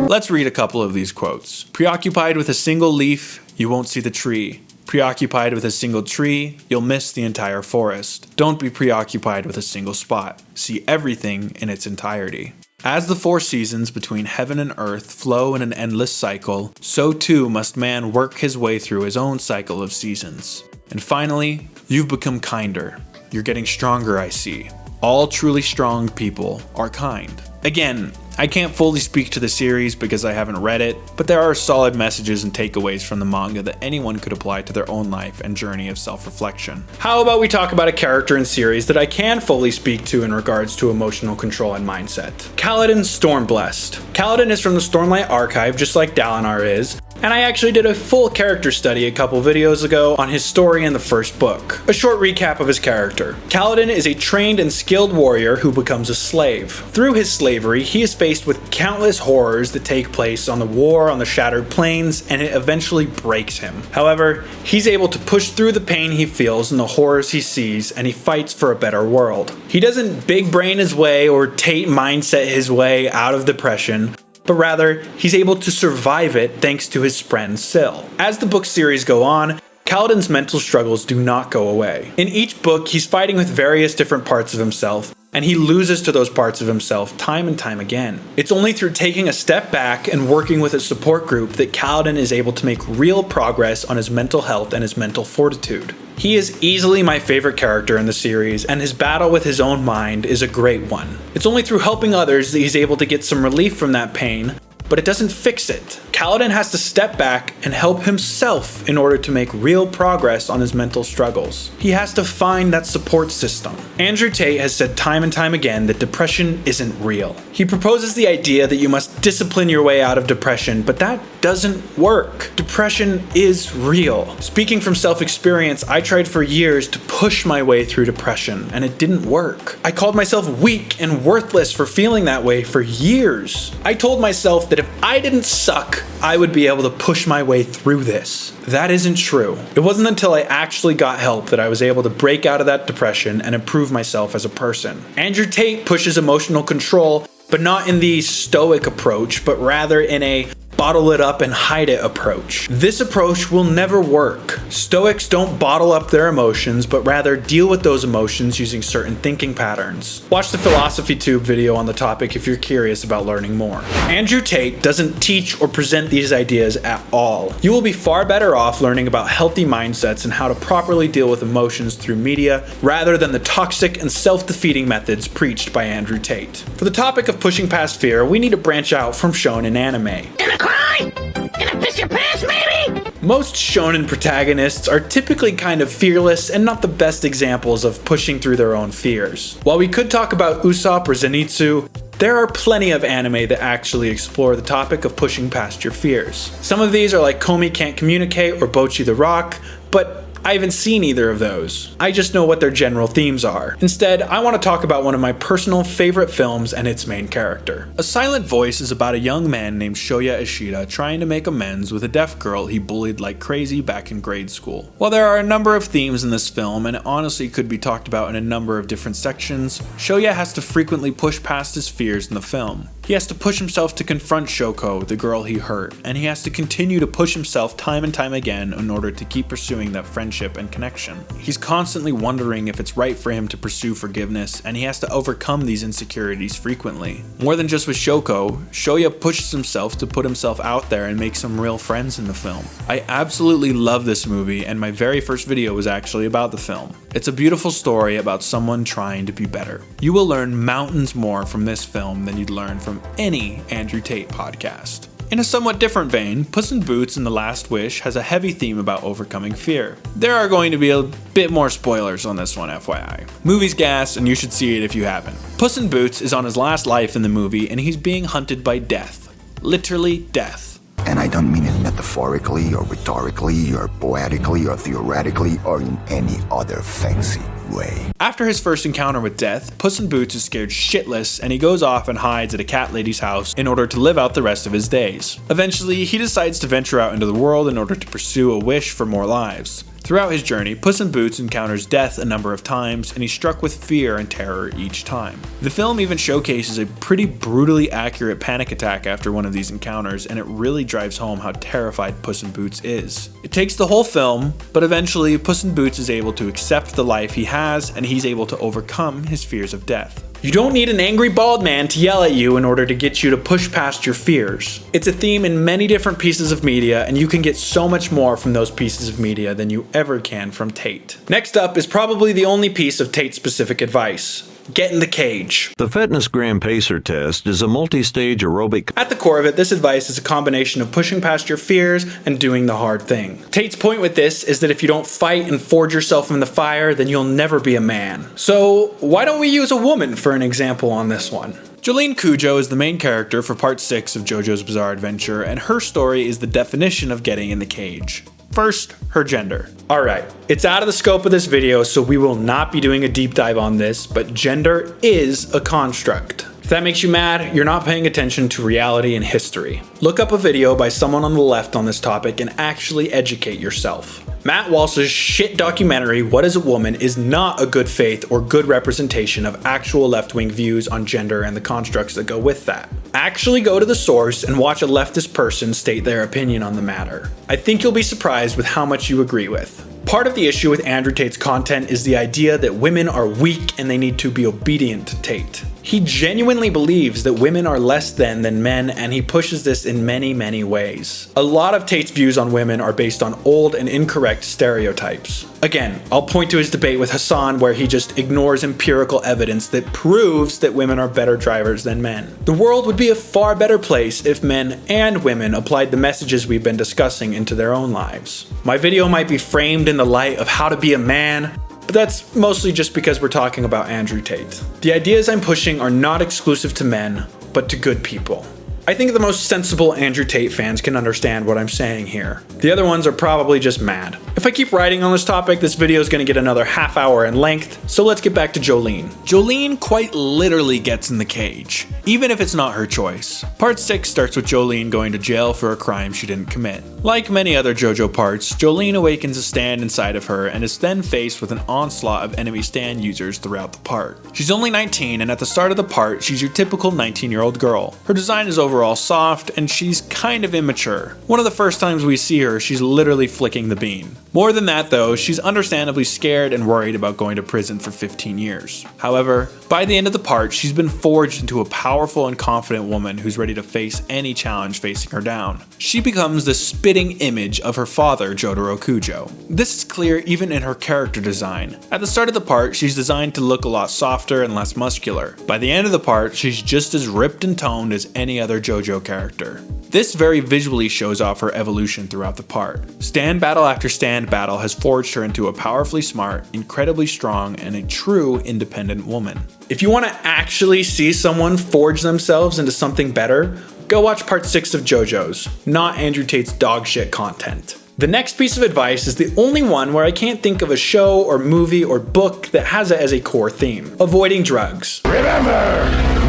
Let's read a couple of these quotes. Preoccupied with a single leaf, you won't see the tree. Preoccupied with a single tree, you'll miss the entire forest. Don't be preoccupied with a single spot. See everything in its entirety. As the 4 seasons between heaven and earth flow in an endless cycle, so too must man work his way through his own cycle of seasons. And finally, you've become kinder. You're getting stronger, I see. All truly strong people are kind. Again, I can't fully speak to the series because I haven't read it, but there are solid messages and takeaways from the manga that anyone could apply to their own life and journey of self-reflection. How about we talk about a character and series that I can fully speak to in regards to emotional control and mindset? Kaladin Stormblessed. Kaladin is from the Stormlight Archive, just like Dalinar is, and I actually did a full character study a couple videos ago on his story in the first book. A short recap of his character. Kaladin is a trained and skilled warrior who becomes a slave. Through his slavery, he is faced with countless horrors that take place on the war on the Shattered Plains, and it eventually breaks him. However, he's able to push through the pain he feels and the horrors he sees, and he fights for a better world. He doesn't big brain his way or Tate mindset his way out of depression, but rather, he's able to survive it thanks to his friend Syl. As the book series go on, Kaladin's mental struggles do not go away. In each book, he's fighting with various different parts of himself, and he loses to those parts of himself time and time again. It's only through taking a step back and working with a support group that Kaladin is able to make real progress on his mental health and his mental fortitude. He is easily my favorite character in the series, and his battle with his own mind is a great one. It's only through helping others that he's able to get some relief from that pain, but it doesn't fix it. Kaladin has to step back and help himself in order to make real progress on his mental struggles. He has to find that support system. Andrew Tate has said time and time again that depression isn't real. He proposes the idea that you must discipline your way out of depression, but that doesn't work. Depression is real. Speaking from self-experience, I tried for years to push my way through depression, and it didn't work. I called myself weak and worthless for feeling that way for years. I told myself that if I didn't suck, I would be able to push my way through this. That isn't true. It wasn't until I actually got help that I was able to break out of that depression and improve myself as a person. Andrew Tate pushes emotional control, but not in the stoic approach, but rather in a bottle it up and hide it approach. This approach will never work. Stoics don't bottle up their emotions, but rather deal with those emotions using certain thinking patterns. Watch the Philosophy Tube video on the topic if you're curious about learning more. Andrew Tate doesn't teach or present these ideas at all. You will be far better off learning about healthy mindsets and how to properly deal with emotions through media, rather than the toxic and self-defeating methods preached by Andrew Tate. For the topic of pushing past fear, we need to branch out from shonen anime. Gonna cry? Gonna piss your pants, maybe? Most shonen protagonists are typically kind of fearless and not the best examples of pushing through their own fears. While we could talk about Usopp or Zenitsu, there are plenty of anime that actually explore the topic of pushing past your fears. Some of these are like Komi Can't Communicate or Bocchi the Rock, but I haven't seen either of those. I just know what their general themes are. Instead, I want to talk about one of my personal favorite films and its main character. A Silent Voice is about a young man named Shoya Ishida trying to make amends with a deaf girl he bullied like crazy back in grade school. While there are a number of themes in this film, and it honestly could be talked about in a number of different sections, Shoya has to frequently push past his fears in the film. He has to push himself to confront Shoko, the girl he hurt, and he has to continue to push himself time and time again in order to keep pursuing that friendship and connection. He's constantly wondering if it's right for him to pursue forgiveness, and he has to overcome these insecurities frequently. More than just with Shoko, Shoya pushes himself to put himself out there and make some real friends in the film. I absolutely love this movie, and my very first video was actually about the film. It's a beautiful story about someone trying to be better. You will learn mountains more from this film than you'd learn from any Andrew Tate podcast. In a somewhat different vein, Puss in Boots and The Last Wish has a heavy theme about overcoming fear. There are going to be a bit more spoilers on this one, FYI. Movie's gas, and you should see it if you haven't. Puss in Boots is on his last life in the movie, and he's being hunted by death. Literally death. And I don't mean it metaphorically or rhetorically or poetically or theoretically or in any other fancy way. After his first encounter with death, Puss in Boots is scared shitless and he goes off and hides at a cat lady's house in order to live out the rest of his days. Eventually, he decides to venture out into the world in order to pursue a wish for more lives. Throughout his journey, Puss in Boots encounters death a number of times, and he's struck with fear and terror each time. The film even showcases a pretty brutally accurate panic attack after one of these encounters, and it really drives home how terrified Puss in Boots is. It takes the whole film, but eventually Puss in Boots is able to accept the life he has, and he's able to overcome his fears of death. You don't need an angry bald man to yell at you in order to get you to push past your fears. It's a theme in many different pieces of media, and you can get so much more from those pieces of media than you ever can from Tate. Next up is probably the only piece of Tate-specific advice. Get in the cage. The Fitness Gram Pacer test is a multi-stage aerobic. At the core of it, this advice is a combination of pushing past your fears and doing the hard thing. Tate's point with this is that if you don't fight and forge yourself in the fire, then you'll never be a man. So why don't we use a woman for an example on this one? Jolene Cujo is the main character for part 6 of JoJo's Bizarre Adventure, and her story is the definition of getting in the cage. First, her gender. Alright, it's out of the scope of this video, so we will not be doing a deep dive on this, but gender is a construct. If that makes you mad, you're not paying attention to reality and history. Look up a video by someone on the left on this topic and actually educate yourself. Matt Walsh's shit documentary, What is a Woman, is not a good faith or good representation of actual left-wing views on gender and the constructs that go with that. Actually go to the source and watch a leftist person state their opinion on the matter. I think you'll be surprised with how much you agree with. Part of the issue with Andrew Tate's content is the idea that women are weak and they need to be obedient to Tate. He genuinely believes that women are less than men, and he pushes this in many, many ways. A lot of Tate's views on women are based on old and incorrect stereotypes. Again, I'll point to his debate with Hassan where he just ignores empirical evidence that proves that women are better drivers than men. The world would be a far better place if men and women applied the messages we've been discussing into their own lives. My video might be framed in the light of how to be a man, but that's mostly just because we're talking about Andrew Tate. The ideas I'm pushing are not exclusive to men, but to good people. I think the most sensible Andrew Tate fans can understand what I'm saying here. The other ones are probably just mad. If I keep writing on this topic, this video is going to get another half hour in length, so let's get back to Jolene. Jolene quite literally gets in the cage, even if it's not her choice. Part 6 starts with Jolene going to jail for a crime she didn't commit. Like many other JoJo parts, Jolene awakens a stand inside of her and is then faced with an onslaught of enemy stand users throughout the part. She's only 19, and at the start of the part, she's your typical 19-year-old girl. Her design is overall soft, and she's kind of immature. One of the first times we see her, she's literally flicking the bean. More than that though, she's understandably scared and worried about going to prison for 15 years. However, by the end of the part, she's been forged into a powerful and confident woman who's ready to face any challenge facing her down. She becomes the spitting image of her father, Jotaro Kujo. This is clear even in her character design. At the start of the part, she's designed to look a lot softer and less muscular. By the end of the part, she's just as ripped and toned as any other JoJo character. This very visually shows off her evolution throughout the part. Stand battle after stand battle has forged her into a powerfully smart, incredibly strong, and a true independent woman. If you want to actually see someone forge themselves into something better, go watch part 6 of JoJo's, not Andrew Tate's dogshit content. The next piece of advice is the only one where I can't think of a show or movie or book that has it as a core theme: avoiding drugs. Remember,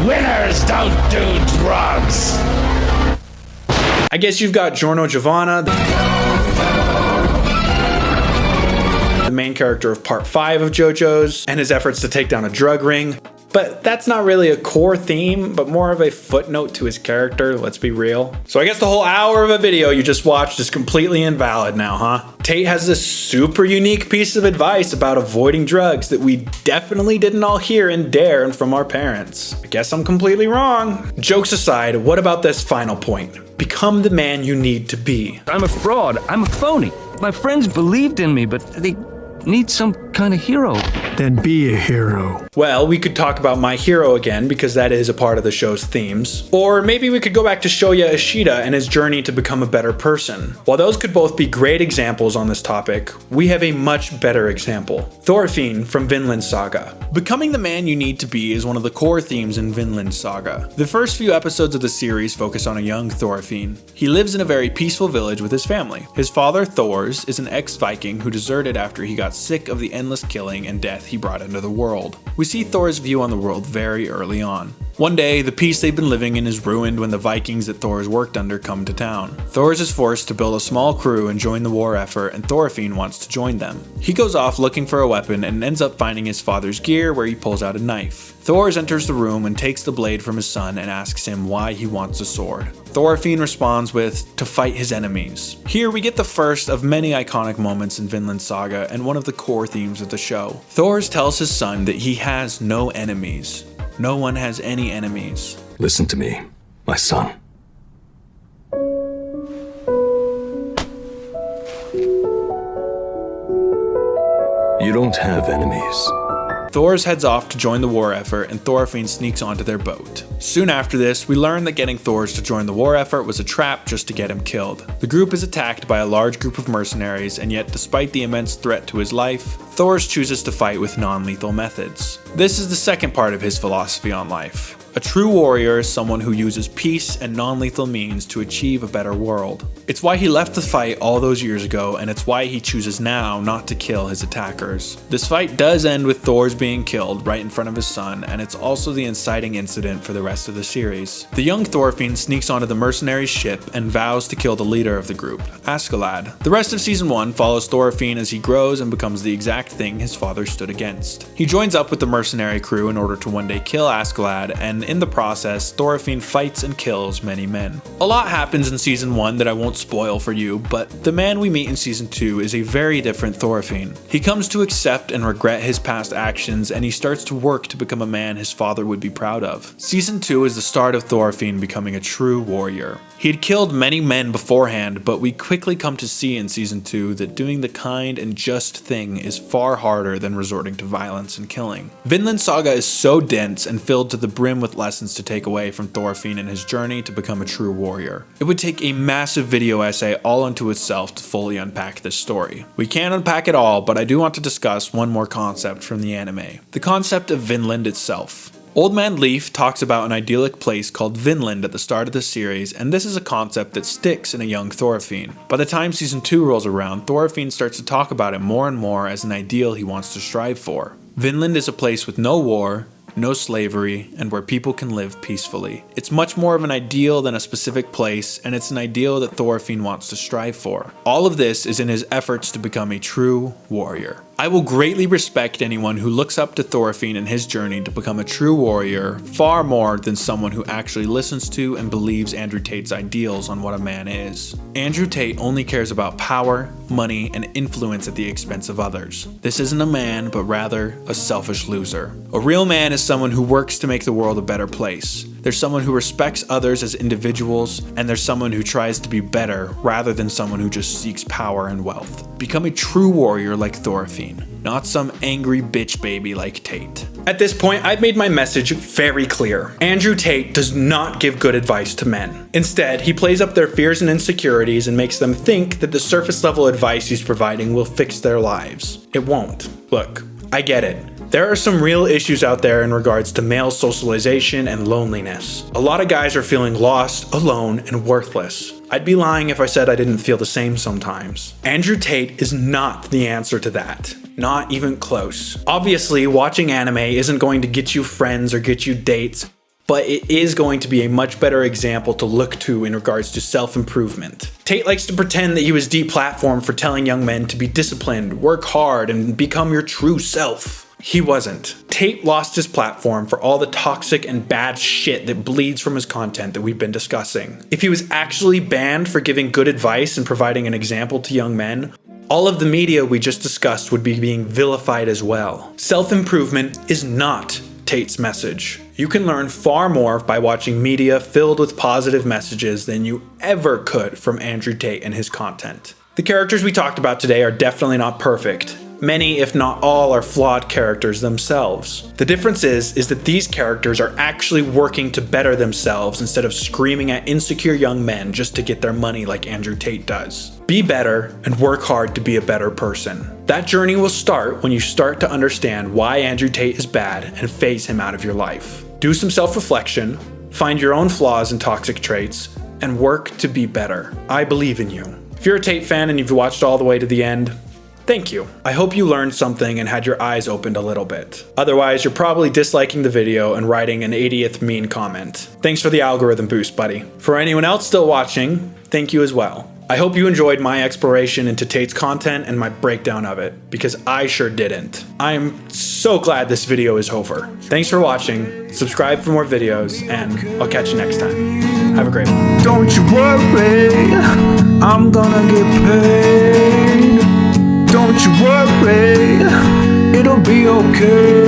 winners don't do drugs. I guess you've got Giorno Giovanna, the main character of part 5 of JoJo's, and his efforts to take down a drug ring. But that's not really a core theme, but more of a footnote to his character, let's be real. So I guess the whole hour of a video you just watched is completely invalid now, huh? Tate has this super unique piece of advice about avoiding drugs that we definitely didn't all hear in Dare and from our parents. I guess I'm completely wrong. Jokes aside, what about this final point? Become the man you need to be. I'm a fraud. I'm a phony. My friends believed in me, but they need some kind of hero. Then be a hero. Well, we could talk about My Hero again because that is a part of the show's themes. Or maybe we could go back to Shoya Ishida and his journey to become a better person. While those could both be great examples on this topic, we have a much better example. Thorfinn from Vinland Saga. Becoming the man you need to be is one of the core themes in Vinland Saga. The first few episodes of the series focus on a young Thorfinn. He lives in a very peaceful village with his family. His father, Thors, is an ex-Viking who deserted after he got sick of the endless killing and death he brought into the world. We see Thor's view on the world very early on. One day, the peace they've been living in is ruined when the Vikings that Thors worked under come to town. Thors is forced to build a small crew and join the war effort, and Thorfinn wants to join them. He goes off looking for a weapon and ends up finding his father's gear where he pulls out a knife. Thors enters the room and takes the blade from his son and asks him why he wants a sword. Thorfinn responds with, to fight his enemies. Here we get the first of many iconic moments in Vinland Saga and one of the core themes of the show. Thors tells his son that he has no enemies. No one has any enemies. Listen to me, my son. You don't have enemies. Thors heads off to join the war effort and Thorfinn sneaks onto their boat. Soon after this, we learn that getting Thors to join the war effort was a trap just to get him killed. The group is attacked by a large group of mercenaries, and yet despite the immense threat to his life, Thors chooses to fight with non-lethal methods. This is the second part of his philosophy on life. A true warrior is someone who uses peace and non-lethal means to achieve a better world. It's why he left the fight all those years ago, and it's why he chooses now not to kill his attackers. This fight does end with Thors being killed right in front of his son, and it's also the inciting incident for the rest of the series. The young Thorfinn sneaks onto the mercenaries' ship and vows to kill the leader of the group, Askeladd. The rest of season 1 follows Thorfinn as he grows and becomes the exact thing his father stood against. He joins up with the mercenary crew in order to one day kill Askeladd, and in the process, Thorfinn fights and kills many men. A lot happens in season 1 that I won't spoil for you, but the man we meet in season 2 is a very different Thorfinn. He comes to accept and regret his past actions, and he starts to work to become a man his father would be proud of. Season 2 is the start of Thorfinn becoming a true warrior. He had killed many men beforehand, but we quickly come to see in season 2 that doing the kind and just thing is far harder than resorting to violence and killing. Vinland Saga is so dense and filled to the brim with lessons to take away from Thorfinn and his journey to become a true warrior. It would take a massive video essay all unto itself to fully unpack this story. We can't unpack it all, but I do want to discuss one more concept from the anime. The concept of Vinland itself. Old Man Leaf talks about an idyllic place called Vinland at the start of the series, and this is a concept that sticks in a young Thorfinn. By the time season 2 rolls around, Thorfinn starts to talk about it more and more as an ideal he wants to strive for. Vinland is a place with no war, no slavery, and where people can live peacefully. It's much more of an ideal than a specific place, and it's an ideal that Thorfinn wants to strive for. All of this is in his efforts to become a true warrior. I will greatly respect anyone who looks up to Thorfinn and his journey to become a true warrior far more than someone who actually listens to and believes Andrew Tate's ideals on what a man is. Andrew Tate only cares about power, money, and influence at the expense of others. This isn't a man, but rather a selfish loser. A real man is someone who works to make the world a better place. There's someone who respects others as individuals, and there's someone who tries to be better rather than someone who just seeks power and wealth. Become a true warrior like Thorfinn, not some angry bitch baby like Tate. At this point, I've made my message very clear. Andrew Tate does not give good advice to men. Instead, he plays up their fears and insecurities and makes them think that the surface level advice he's providing will fix their lives. It won't. Look, I get it. There are some real issues out there in regards to male socialization and loneliness. A lot of guys are feeling lost, alone, and worthless. I'd be lying if I said I didn't feel the same sometimes. Andrew Tate is not the answer to that. Not even close. Obviously, watching anime isn't going to get you friends or get you dates, but it is going to be a much better example to look to in regards to self-improvement. Tate likes to pretend that he was deplatformed for telling young men to be disciplined, work hard, and become your true self. He wasn't. Tate lost his platform for all the toxic and bad shit that bleeds from his content that we've been discussing. If he was actually banned for giving good advice and providing an example to young men, all of the media we just discussed would be being vilified as well. Self-improvement is not Tate's message. You can learn far more by watching media filled with positive messages than you ever could from Andrew Tate and his content. The characters we talked about today are definitely not perfect. Many, if not all, are flawed characters themselves. The difference is that these characters are actually working to better themselves instead of screaming at insecure young men just to get their money like Andrew Tate does. Be better and work hard to be a better person. That journey will start when you start to understand why Andrew Tate is bad and phase him out of your life. Do some self-reflection, find your own flaws and toxic traits, and work to be better. I believe in you. If you're a Tate fan and you've watched all the way to the end, thank you. I hope you learned something and had your eyes opened a little bit. Otherwise, you're probably disliking the video and writing an 80th mean comment. Thanks for the algorithm boost, buddy. For anyone else still watching, thank you as well. I hope you enjoyed my exploration into Tate's content and my breakdown of it, because I sure didn't. I am so glad this video is over. Thanks for watching, subscribe for more videos, and I'll catch you next time. Have a great one. Don't you worry, I'm gonna get paid. Don't you worry, it'll be okay.